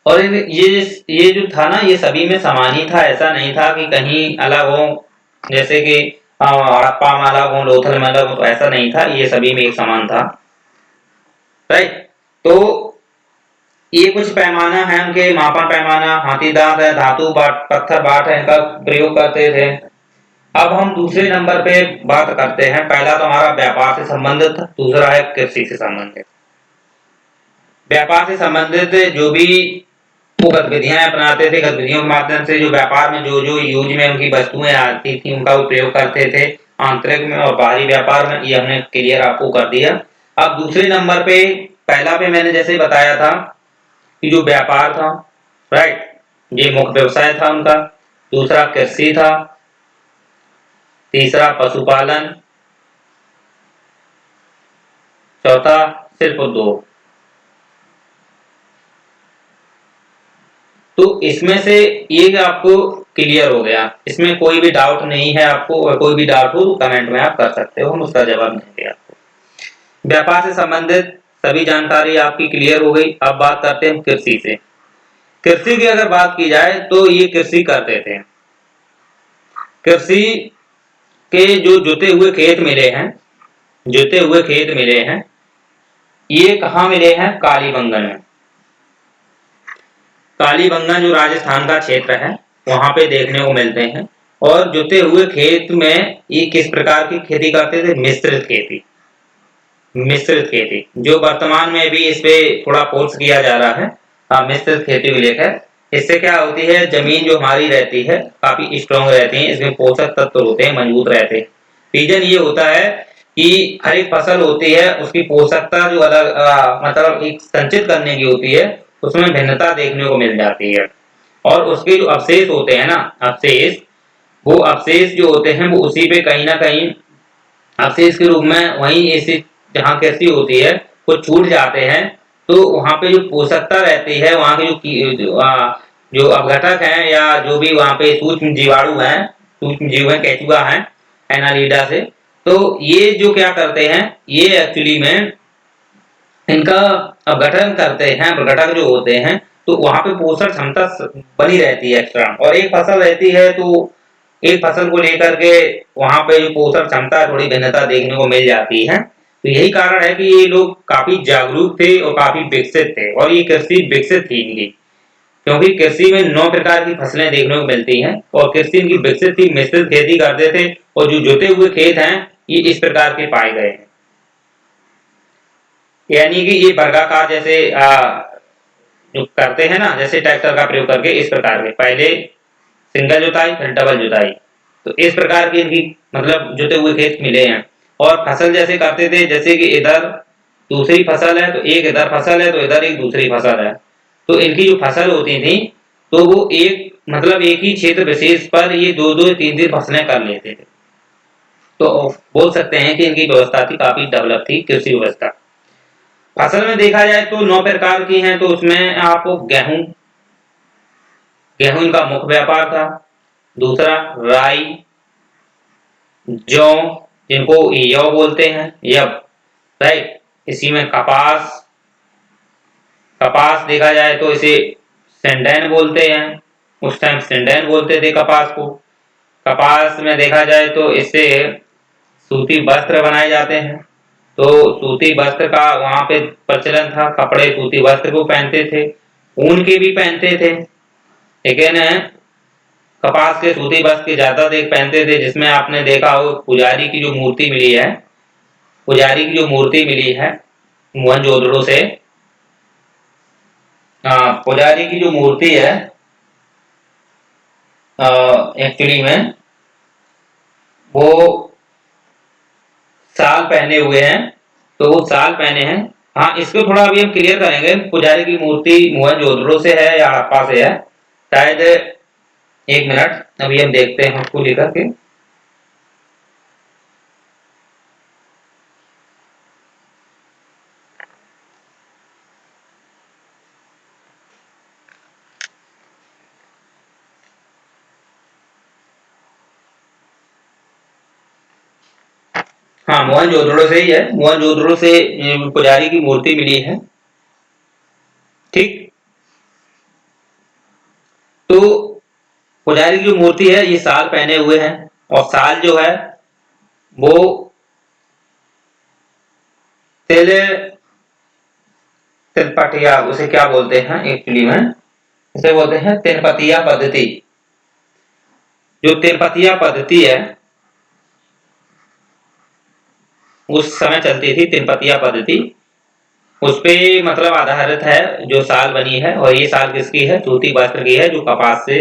और ये जो था ना, ये सभी में समान ही था, ऐसा नहीं था कि कहीं अलग हो, जैसे कि हड़प्पा में अलग हो, लोथल में अलग हो, तो ऐसा नहीं था, ये सभी में एक समान था, राइट। तो ये कुछ पैमाना है उनके, मापन पैमाना, हाथी दांत है, धातु बाट, पत्थर बाट है, इनका प्रयोग करते थे। अब हम दूसरे नंबर पे बात करते हैं। पहला तो हमारा व्यापार से संबंधित था, दूसरा है कृषि से संबंधित। व्यापार से संबंधित जो भी वो गतिविधियां अपनाते थे, गतिविधियों के माध्यम से जो व्यापार में जो जो यूज में उनकी वस्तुएं आती थी उनका उपयोग करते थे, आंतरिक में और बाहरी व्यापार में, ये हमने क्लियर आपको कर दिया। अब दूसरे नंबर पे, पहला पे मैंने जैसे बताया था कि जो व्यापार था, राइट, ये मुख्य व्यवसाय था उनका। दूसरा कृषि था, तीसरा पशुपालन, चौथा शिल्प उद्योग। तो इसमें से ये आपको क्लियर हो गया, इसमें कोई भी डाउट नहीं है आपको, और कोई भी डाउट हो तो कमेंट में आप कर सकते हो, हम उसका जवाब देंगे आपको। व्यापार से संबंधित सभी जानकारी आपकी क्लियर हो गई। अब बात करते हैं कृषि से। कृषि की अगर बात की जाए तो ये कृषि करते थे। कृषि के जो जोते हुए खेत मिले हैं, जोते हुए खेत मिले हैं, ये कहाँ मिले हैं? कालीबंगन में। कालीबंगन जो राजस्थान का क्षेत्र है वहां पे देखने को मिलते हैं। और जुते हुए खेत में ये किस प्रकार की खेती करते थे? मिश्रित खेती। मिश्रित खेती जो वर्तमान में भी इस पे थोड़ा फोर्स किया जा रहा है, मिश्रित खेती को लेकर। इससे क्या होती है, जमीन जो हमारी रहती है काफी स्ट्रांग रहती है, इसमें पोषक तत्व होते हैं, मजबूत रहते हैं। रीजन ये होता है कि हर एक फसल होती है उसकी पोषकता जो अलग मतलब एक संचित करने की होती है, उसमें भिन्नता देखने को मिल जाती है। और उसके जो अवशेष होते हैं ना, अवशेष, वो अवशेष जो होते हैं वो उसी पे कहीं ना कहीं अवशेष के रूप में वहीं ऐसे जहाँ कृषि होती है वो छूट जाते हैं। तो वहाँ पे जो पोषकता रहती है, वहाँ के जो अपघटक हैं या जो भी वहाँ पे सूक्ष्म जीवाणु हैं, सूक्ष्म जीव हैं, केचुआ हैं, एनालिडा से, तो ये जो क्या करते हैं, ये एक्चुअली में इनका अपघटन करते हैं। अपघटक जो होते हैं तो वहां पे पोषण क्षमता बनी रहती है एक्स्ट्रा। और एक फसल रहती है तो एक फसल को लेकर के वहां पे जो पोषण क्षमता थोड़ी भिन्नता देखने को मिल जाती है। तो यही कारण है कि ये लोग काफी जागरूक थे और काफी विकसित थे, और ये कृषि विकसित थी इनकी, क्योंकि कृषि में 9 प्रकार की फसलें देखने को मिलती हैं और कृषि इनकी विकसित थी, मिश्रित खेती करते थे। और जो जोते हुए खेत हैं ये इस प्रकार के पाए गए हैं, यानी कि ये वर्गाकार जैसे जो करते हैं ना, जैसे ट्रैक्टर का प्रयोग करके, इस प्रकार के पहले सिंगल जुताई फिर डबल जुताई, तो इस प्रकार की इनकी मतलब जुते हुए खेत मिले हैं। और फसल जैसे करते थे, जैसे कि इधर दूसरी फसल है तो एक इधर फसल है तो इधर एक दूसरी फसल है, तो इनकी जो फसल होती थी तो वो एक मतलब एक ही क्षेत्र विशेष पर ये दो दो तीन तीन फसलें कर लेते थे। तो बोल सकते हैं कि इनकी व्यवस्था थी, काफी डेवलप थी कृषि व्यवस्था। फसल में देखा जाए तो 9 प्रकार की हैं, तो उसमें आपको गेहूं, गेहूं इनका मुख्य व्यापार था। दूसरा राई, जौ, जिनको यौ बोलते हैं, यब, राइट। इसी में कपास, कपास देखा जाए तो इसे सेंडेन बोलते हैं, उस टाइम सेंडेन बोलते थे कपास को। कपास में देखा जाए तो इससे सूती वस्त्र बनाए जाते हैं, तो सूती वस्त्र का वहां पे प्रचलन था, कपड़े सूती वस्त्र को पहनते थे, ऊन के भी पहनते थे, लेकिन कपास के सूती वस्त्र के ज्यादा देख पहनते थे। जिसमें आपने देखा हो पुजारी की जो मूर्ति मिली है, पुजारी की जो मूर्ति मिली है मोहनजोदड़ो से, पुजारी की जो मूर्ति है एक्चुअली में वो साल पहने हुए हैं, तो वो साल पहने हैं। हाँ, इसको थोड़ा अभी हम क्लियर करेंगे, पुजारी की मूर्ति मोहनजोदड़ो से है या हड़प्पा से है शायद। एक मिनट, अभी हम देखते हैं उसको लेकर के। हाँ, मोहनजोदड़ो से ही है, मोहनजोदड़ो से पुजारी की मूर्ति मिली है, ठीक। तो पुजारी की जो मूर्ति है ये साल पहने हुए हैं, और साल जो है वो तिल तिलपटिया उसे क्या बोलते हैं एक्चुअली में, इसे बोलते हैं तिलपतिया पद्धति। जो तिलपतिया पद्धति है उस समय चलती थी तिनपतिया पद्धति, उस पे मतलब आधारित है जो साल बनी है। और ये साल किसकी है? सूती वस्त्र की है, जो कपास से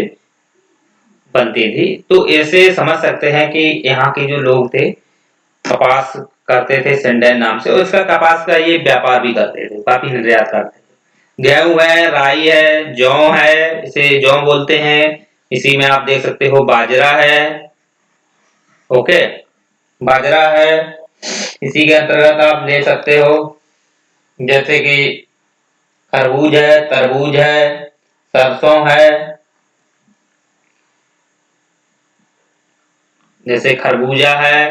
बनती थी। तो ऐसे समझ सकते हैं कि यहाँ के जो लोग थे कपास करते थे सिंडेन नाम से, और इसका कपास का ये व्यापार भी करते थे, काफी निर्यात करते थे। गेहूं है, राई है, जौ है, इसे जौ बोलते हैं। इसी में आप देख सकते हो बाजरा है। ओके, बाजरा है। इसी के अंतर्गत आप ले सकते हो जैसे कि खरबूज है, तरबूज है, सरसों है। जैसे खरबूजा है,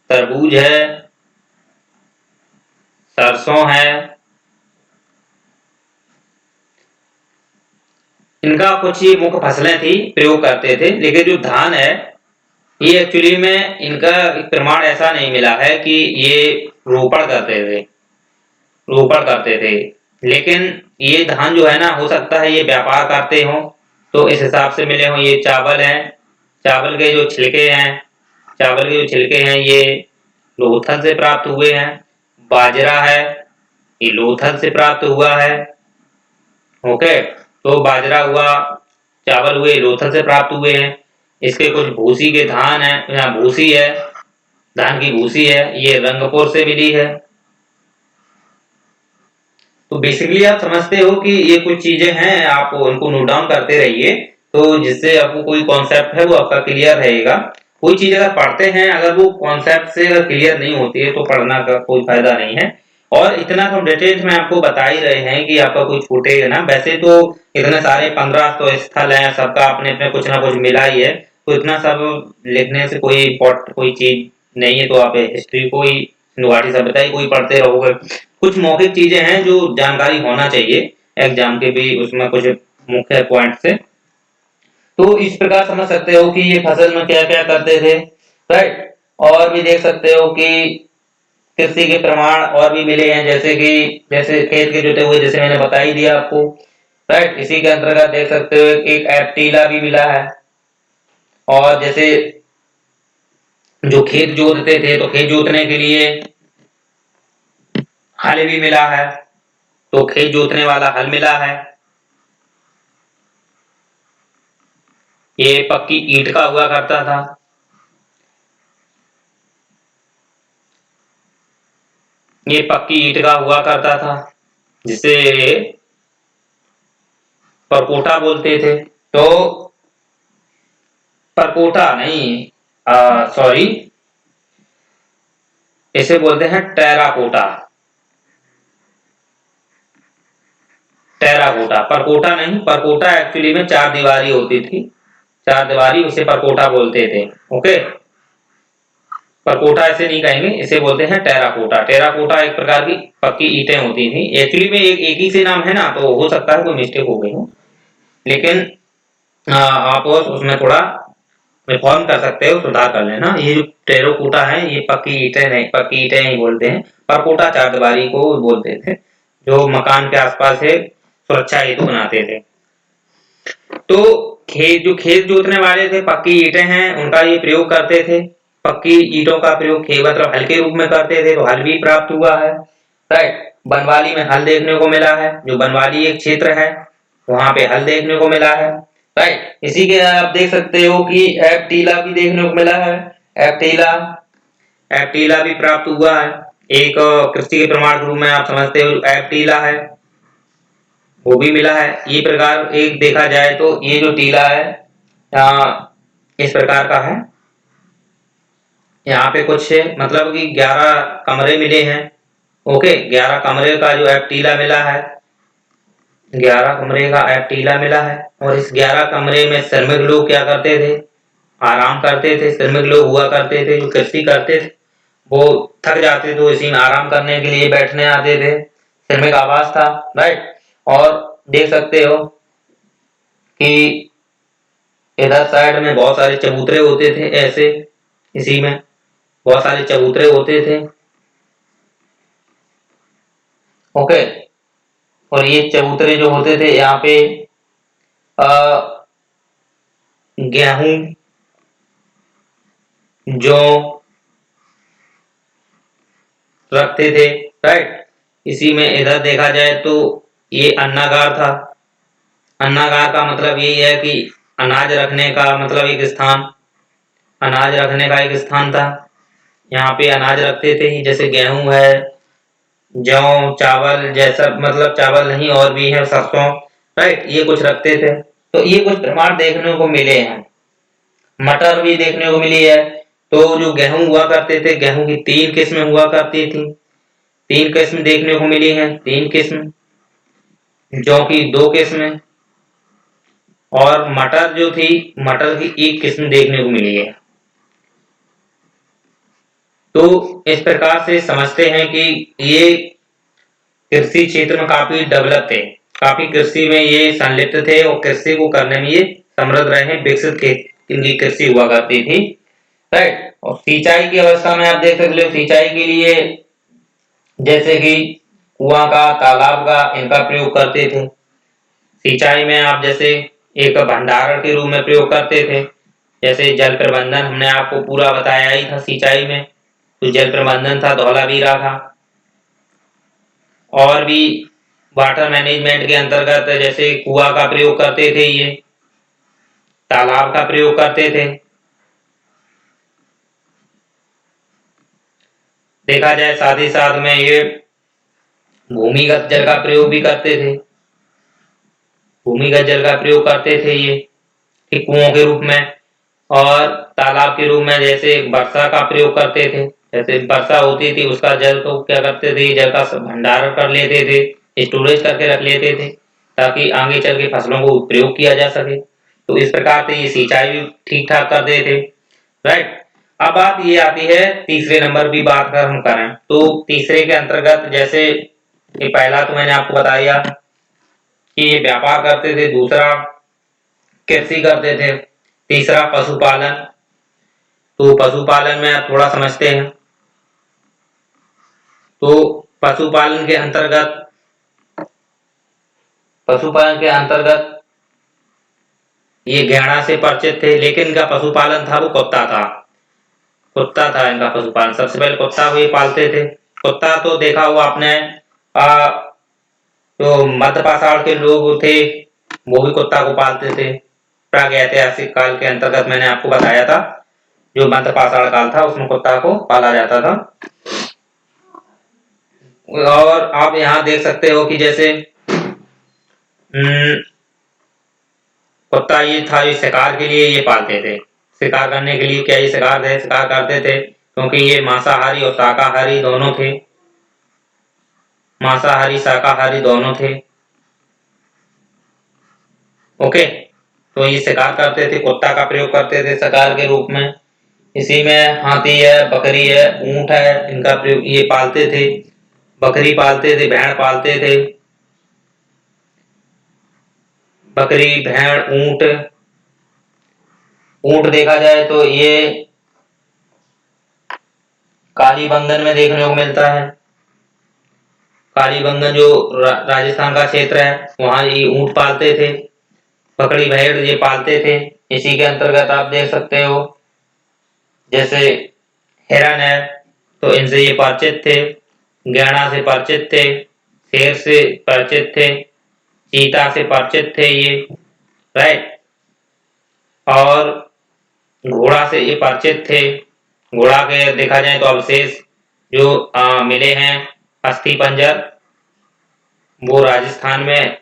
तरबूज है, सरसों है। इनका कुछ ही मुख्य फसलें थी, प्रयोग करते थे। लेकिन जो धान है, ये एक्चुअली में इनका प्रमाण ऐसा नहीं मिला है कि ये रोपण करते थे, रोपण करते थे। लेकिन ये धान जो है ना, हो सकता है ये व्यापार करते हो, तो इस हिसाब से मिले हो। ये चावल है, चावल के जो छिलके हैं, चावल के जो छिलके हैं ये लोथल से प्राप्त हुए हैं। बाजरा है, ये लोथल से प्राप्त हुआ है। ओके, तो बाजरा हुआ, चावल हुए, लोथल से प्राप्त हुए हैं। इसके कुछ भूसी के धान है, यहाँ भूसी है, धान की भूसी है, ये रंगपुर से मिली है। तो बेसिकली आप समझते हो कि ये कुछ चीजें हैं, आप उनको नोट डाउन करते रहिए, तो जिससे आपको कोई कॉन्सेप्ट है वो आपका क्लियर रहेगा। कोई चीज अगर पढ़ते हैं, अगर वो कॉन्सेप्ट से अगर क्लियर नहीं होती है तो पढ़ना का कोई फायदा नहीं है। और इतना तो डिटेल्स में आपको बता ही रहे हैं कि आपका कोई छूटेगा ना। वैसे तो इतने सारे 15 तो स्थल हैं, सबका अपने अपने कुछ ना कुछ मिला ही है, तो इतना सब लिखने से कोई चीज नहीं है। तो आप हिस्ट्री को ही, सिंधु सभ्यता ही कोई पढ़ते रहोगे। कुछ मौखिक चीजें हैं जो जानकारी होना चाहिए एग्जाम के भी, उसमें कुछ मुख्य पॉइंट से। तो इस प्रकार समझ सकते हो कि ये फसल में क्या क्या करते थे, राइट। और भी देख सकते हो कि कृषि के प्रमाण और भी मिले हैं, जैसे कि जैसे खेत के जोते हुए, जैसे मैंने बता ही दिया आपको, राइट। इसी के अंतर्गत देख सकते हो कि एक एप्टीला भी मिला है। और जैसे जो खेत जोतते थे, तो खेत जोतने के लिए हल भी मिला है, तो खेत जोतने वाला हल मिला है। ये पक्की ईंट का हुआ करता था। ये पक्की ईंट का हुआ करता था, जिसे परकोटा बोलते थे। तो परकोटा नहीं, सॉरी, इसे बोलते हैं टेराकोटा। टेराकोटा, परकोटा नहीं। परकोटा एक्चुअली में चार दीवारी होती थी, चार दीवारी, उसे परकोटा बोलते थे। ओके, परकोटा ऐसे नहीं कहेंगे, इसे बोलते हैं टेराकोटा। टेराकोटा एक प्रकार की पक्की ईंटें होती थी। एक्चुअली में एक ही से नाम है ना, तो हो सकता है कोई मिस्टेक हो गई हो। लेकिन आप उसमें थोड़ा रिफॉर्म कर सकते हो, सुधार कर लेना। ये जो टेराकोटा है, ये पक्की ईंटें नहीं, पक्की ईंटें ही बोलते हैं। परकोटा चार दीवारी को बोलते थे, जो मकान के आसपास है सुरक्षा हेतु बनाते थे। तो खेत जोतने वाले थे, पक्की ईंटें हैं, उनका ये प्रयोग करते थे। पक्की ईंटों का प्रयोग खेत मतलब हल के रूप में करते थे, तो हल भी प्राप्त हुआ है, राइट। बनवाली में हल देखने को मिला है, जो बनवाली एक क्षेत्र है, वहां पे हल देखने को मिला है, राइट। इसी के आप देख सकते हो कि एप टीला भी देखने को मिला है। एप टीला, एप टीला भी प्राप्त हुआ है। एक कृषि के प्रमाण के रूप में आप समझते हो एप टीला है, वो भी मिला है। ये प्रकार एक देखा जाए तो ये जो टीला है, इस प्रकार का है। यहाँ पे कुछ मतलब कि 11 कमरे मिले हैं। ओके, 11 कमरे का जो एप टीला मिला है, 11 कमरे का एप टीला मिला है। और इस 11 कमरे में श्रमिक लोग क्या करते थे? आराम करते थे। श्रमिक लोग हुआ करते थे जो कृषि करते थे, वो थक जाते तो इसी में आराम करने के लिए बैठने आते थे। श्रमिक आवास था, राइट। और देख सकते हो कि इधर साइड में बहुत सारे चबूतरे होते थे ऐसे, इसी में बहुत सारे चबूतरे होते थे। ओके, और ये चबूतरे जो होते थे यहाँ पे गेहूं, जौ, रखते थे, राइट। इसी में इधर देखा जाए तो ये अन्नागार था। अन्नागार का मतलब यही है कि अनाज रखने का मतलब एक स्थान, अनाज रखने का एक स्थान था। यहाँ पे अनाज रखते थे ही, जैसे गेहूं है, जौ, चावल जैसा, मतलब चावल नहीं और भी है, सरसों, राइट, ये कुछ रखते थे। तो ये कुछ प्रमाण देखने को मिले हैं। मटर भी देखने को मिली है। तो जो गेहूं हुआ करते थे, गेहूं की 3 किस्में हुआ करती थी, 3 किस्म देखने को मिली है, 3 किस्म। जौ की 2 किस्में, और मटर जो थी, मटर की 1 किस्म देखने को मिली है। तो इस प्रकार से समझते हैं कि ये कृषि क्षेत्र में काफी डेवलप थे, काफी कृषि में ये संलिप्त थे और कृषि को करने में ये समृद्ध रहे, विकसित के इनकी कृषि हुआ करती थी, राइट। और सिंचाई की अवस्था में आप देख सकते हो, सिंचाई के लिए जैसे कि कुआं का, तालाब का, इनका प्रयोग करते थे। सिंचाई में आप जैसे एक भंडारण के रूप में प्रयोग करते थे, जैसे जल प्रबंधन हमने आपको पूरा बताया ही था। सिंचाई में तो जल प्रबंधन था, धौलावीरा था, और भी वाटर मैनेजमेंट के अंतर्गत जैसे कुआं का प्रयोग करते थे, ये तालाब का प्रयोग करते थे। देखा जाए साथ ही साथ में ये भूमिगत जल का प्रयोग भी करते थे, भूमिगत जल का प्रयोग करते थे ये कि कुओं के रूप में, और तालाब के रूप में जैसे वर्षा का प्रयोग करते थे। जैसे वर्षा होती थी उसका जल को क्या करते थे, जल का भंडारण कर लेते थे, स्टोरेज करके रख लेते थे, ताकि आगे चल के फसलों को प्रयोग किया जा सके। तो इस प्रकार से ये सिंचाई भी ठीक ठाक करते थे, राइट। अब बात ये आती है तीसरे नंबर की बात अगर हम करें तो तीसरे के अंतर्गत जैसे ये पहला तो मैंने आपको बताया कि ये व्यापार करते थे, दूसरा कृषि करते थे, तीसरा पशुपालन। तो पशुपालन में आप थोड़ा समझते हैं। तो पशुपालन के अंतर्गत, पशुपालन के अंतर्गत ये गैंडा से परिचित थे, लेकिन इनका पशुपालन था वो कुत्ता था, कुत्ता था इनका पशुपालन। सबसे पहले कुत्ता को ये पालते थे। कुत्ता तो देखा हुआ आपने, तो मध्य पाषाण के लोग थे वो भी कुत्ता को पालते थे। प्रागैतिहासिक काल के अंतर्गत मैंने आपको बताया था, जो मध्य पाषाण काल था उसमें कुत्ता को पाला जाता था। और आप यहाँ देख सकते हो कि जैसे कुत्ता ये था, ये शिकार के लिए ये पालते थे, शिकार करने के लिए। क्या ये शिकार थे, शिकार करते थे, क्योंकि ये मांसाहारी और शाकाहारी दोनों थे, मांसाहारी शाकाहारी दोनों थे, ओके। तो ये शिकार करते थे, कुत्ता का प्रयोग करते थे शिकार के रूप में। इसी में हाथी है, बकरी है, ऊंट है, इनका प्रयोग ये पालते थे। बकरी पालते थे, भेड़ पालते थे, बकरी, भेड़, ऊंट। ऊंट देखा जाए तो ये कालीबंगन में देखने को मिलता है। कालीबंगन जो राजस्थान का क्षेत्र है, वहां ये ऊंट पालते थे, बकरी भेड़ ये पालते थे। इसी के अंतर्गत आप देख सकते हो जैसे हिरन है, तो इनसे ये परिचित थे, गैंडा से परिचित थे, शेर से परिचित थे, चीता से परिचित थे ये, राइट। और घोड़ा से ये परिचित थे। घोड़ा के देखा जाए तो अवशेष जो मिले हैं, अस्थि पंजर, वो राजस्थान में,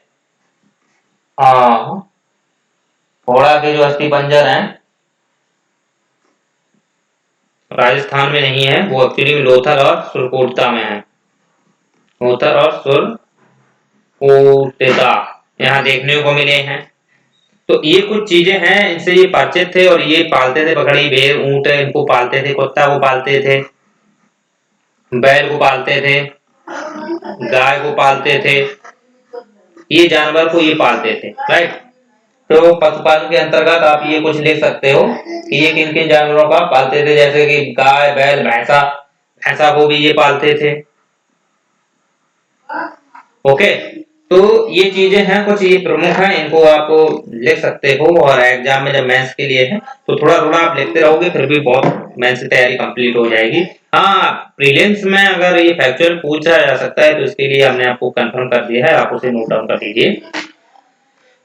घोड़ा के जो अस्थि पंजर हैं राजस्थान में नहीं है, वो एक्चुअली लोथल और सुरकोटता में है। लोथल और सुरकोटता यहाँ देखने को मिले हैं। तो ये कुछ चीजें हैं, इनसे ये परिचित थे और ये पालते थे। बकरी, भेड़, ऊंट इनको पालते थे, कुत्ता को पालते थे, बैल को पालते थे, गाय को पालते थे, ये जानवर को ये पालते थे, राइट। तो पशुपालन के अंतर्गत आप ये कुछ लिख सकते हो कि ये किन किन जानवरों का पालते थे, जैसे कि गाय, बैल, भैंसा, भैंसा को भी ये पालते थे, ओके। तो ये चीजें हैं, कुछ ये प्रमुख हैं, इनको आप लिख सकते हो। और एग्जाम में जब मेंस के लिए है तो थोड़ा थोड़ा आप लिखते रहोगे, फिर भी बहुत मेंस की तैयारी कंप्लीट हो जाएगी। हाँ, प्रीलिम्स में अगर ये फैक्चुअल पूछा जा सकता है तो इसके लिए हमने आपको कंफर्म कर दिया है, आप उसे नोट डाउन कर लीजिए।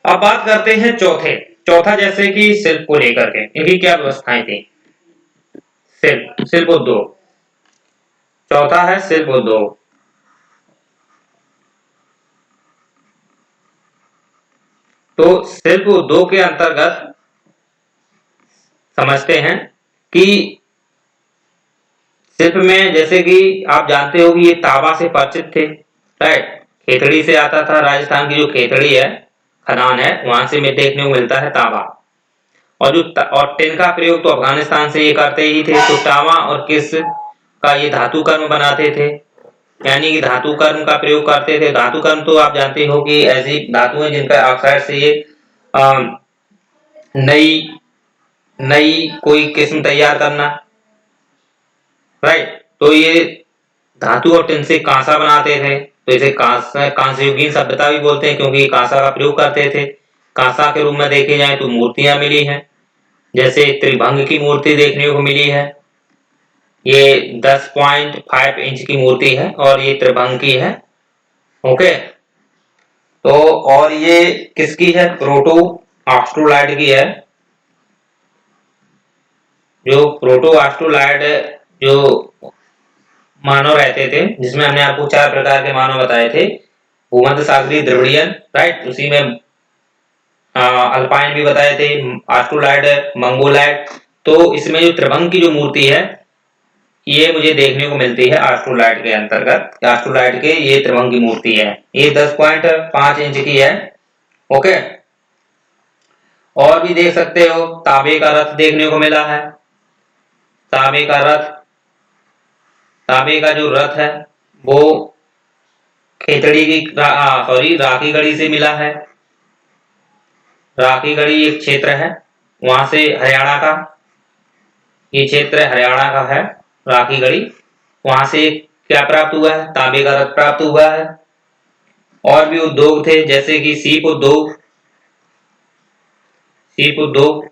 अब बात करते हैं चौथा जैसे कि शिल्प को लेकर के इनकी क्या व्यवस्थाएं थी। शिल्प उद्योग, चौथा है शिल्प उद्योग। तो शिल्प उद्योग के अंतर्गत समझते हैं कि शिल्प में जैसे कि आप जानते हो कि ये तांबा से परिचित थे, राइट। खेतड़ी से आता था, राजस्थान की जो खेतड़ी है, खदान है, वहां से में देखने को मिलता है तांबा। और और टिन का प्रयोग तो अफगानिस्तान से ये करते ही थे। तो तांबा और किस का ये धातु कर्म बनाते थे, यानी कि धातु कर्म का प्रयोग करते थे। धातु कर्म तो आप जानते हो कि ऐसी धातु है जिनका ऑक्साइड से ये नई नई कोई किस्म तैयार करना, राइट। तो ये धातु और टिन से कांसा बनाते थे, तो इसे कांस्य युगीन सभ्यता भी बोलते हैं क्योंकि कांसा का प्रयोग करते थे। कांसा के रूप में देखे जाए तो मूर्तियां मिली हैं, जैसे त्रिभंग की मूर्ति देखने को मिली है, ये 10.5 इंच की मूर्ति है और ये त्रिभंग की है। ओके, तो और ये किसकी है, प्रोटो ऑस्ट्रोलाइड की है। जो प्रोटो ऑस्ट्रोलाइड जो मानव रहते थे, जिसमें हमने आपको 4 प्रकार के मानव बताए थे, भूमध्य सागरीय द्रविडियन, राइट, उसी में अल्पाइन भी बताए थे, ऑस्ट्रोलाइड, मंगोलाइड। तो इसमें जो त्रिभंग की जो मूर्ति है ये मुझे देखने को मिलती है ऑस्ट्रोलाइड के अंतर्गत। ऑस्ट्रोलाइड के ये त्रिभंग की मूर्ति है, ये 10.5 इंच की है। ओके, और भी देख सकते हो तांबे का रथ देखने को मिला है। तांबे का रथ, तांबे का जो रथ है वो खेतड़ी की राखी गढ़ी से मिला है। राखी गढ़ी एक क्षेत्र है, वहां से हरियाणा का ये क्षेत्र हरियाणा का है राखी गढ़ी, वहां से क्या प्राप्त हुआ है, तांबे का रथ प्राप्त हुआ है। और भी उद्योग थे जैसे कि सीप उद्योग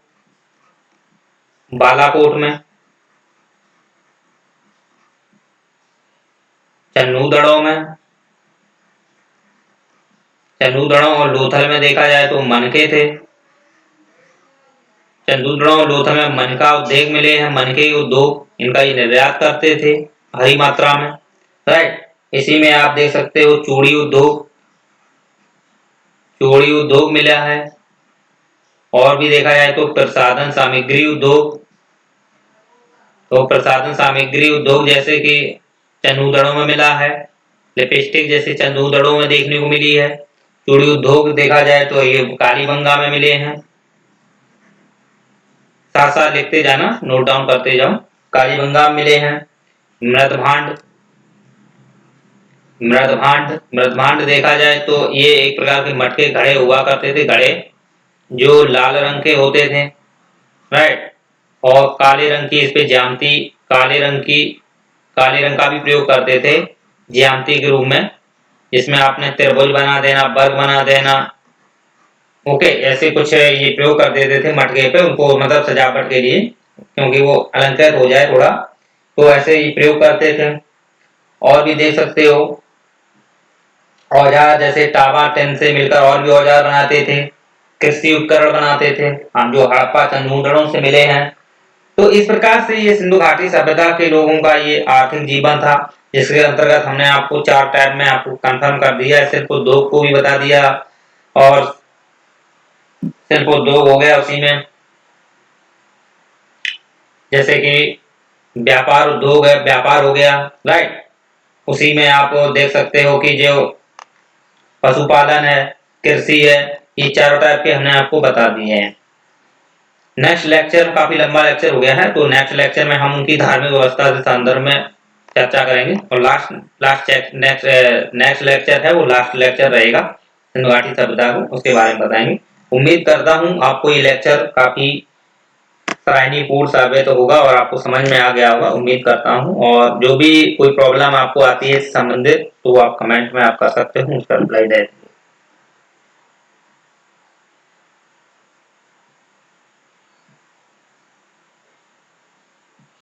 बालाकोट में, चन्नूदड़ों और लोथल में देखा जाए तो मनके थे। चंदूदड़ों और लोथल में मनका उद्योग मिले हैं, मनके उद्योग, इनका ये निर्यात करते थे भारी मात्रा में, राइट। इसी में आप देख सकते हो चूड़ी उद्योग मिला है। और भी देखा जाए तो प्रसाधन सामग्री उद्योग, तो प्रसाधन सामग्री उद्योग जैसे कि चंदूदड़ों में मिला है, लिपस्टिक जैसे चंदूदड़ों में देखने को मिली है। चूड़ी उद्योग देखा जाए तो ये कालीबंगा में मिले हैं। साथ साथ लिखते जाना, नोट डाउन करते जाओ। कालीबंगा में मिले हैं। मृदभांड देखा जाए तो ये एक प्रकार के मटके घड़े हुआ करते थे, घड़े जो लाल रंग के होते थे, राइट। और काले रंग की इस पे ज्यामिति, काले रंग का भी प्रयोग करते थे ज्यामिति के रूप में, जिसमें आपने त्रिभुज बना देना, वर्ग बना देना। ओके, ऐसे कुछ ये प्रयोग कर देते थे मटके पे, उनको मतलब सजावट के लिए, क्योंकि वो अलंकृत हो जाए थोड़ा, तो ऐसे ही प्रयोग करते थे। और भी देख सकते हो औजार जैसे टावा टेन से मिलकर और भी औजार बनाते थे, कृषि उपकरण बनाते थे, हम जो हड़प्पा चंदूदड़ों से मिले हैं। तो इस प्रकार से ये सिंधु घाटी सभ्यता के लोगों का ये आर्थिक जीवन था, जिसके अंतर्गत हमने आपको 4 टाइप में आपको कंफर्म कर दिया, सिर्फ उद्योग को भी बता दिया, और सिर्फ उद्योग हो गया उसी में, जैसे कि व्यापार उद्योग है, व्यापार हो गया, राइट। उसी में आप देख सकते हो कि जो पशुपालन है, कृषि है, ये चारों टाइप के हमने आपको बता दिए हैं। नेक्स्ट लेक्चर काफी लंबा लेक्चर हो गया है, तो नेक्स्ट लेक्चर में हम उनकी धार्मिक व्यवस्था के संदर्भ में चर्चा करेंगे, और नेक्स्ट लेक्चर है वो लास्ट लेक्चर रहेगा, सिंधु घाटी सभ्यता को उसके बारे में बताएंगे। उम्मीद करता हूँ आपको ये लेक्चर काफी सराहनीयपूर्ण साबित होगा और आपको समझ में आ गया होगा, उम्मीद करता हूँ। और जो भी कोई प्रॉब्लम आपको आती है संबंधित, तो आप कमेंट में आप कर सकते हो, उसका रिप्लाई दे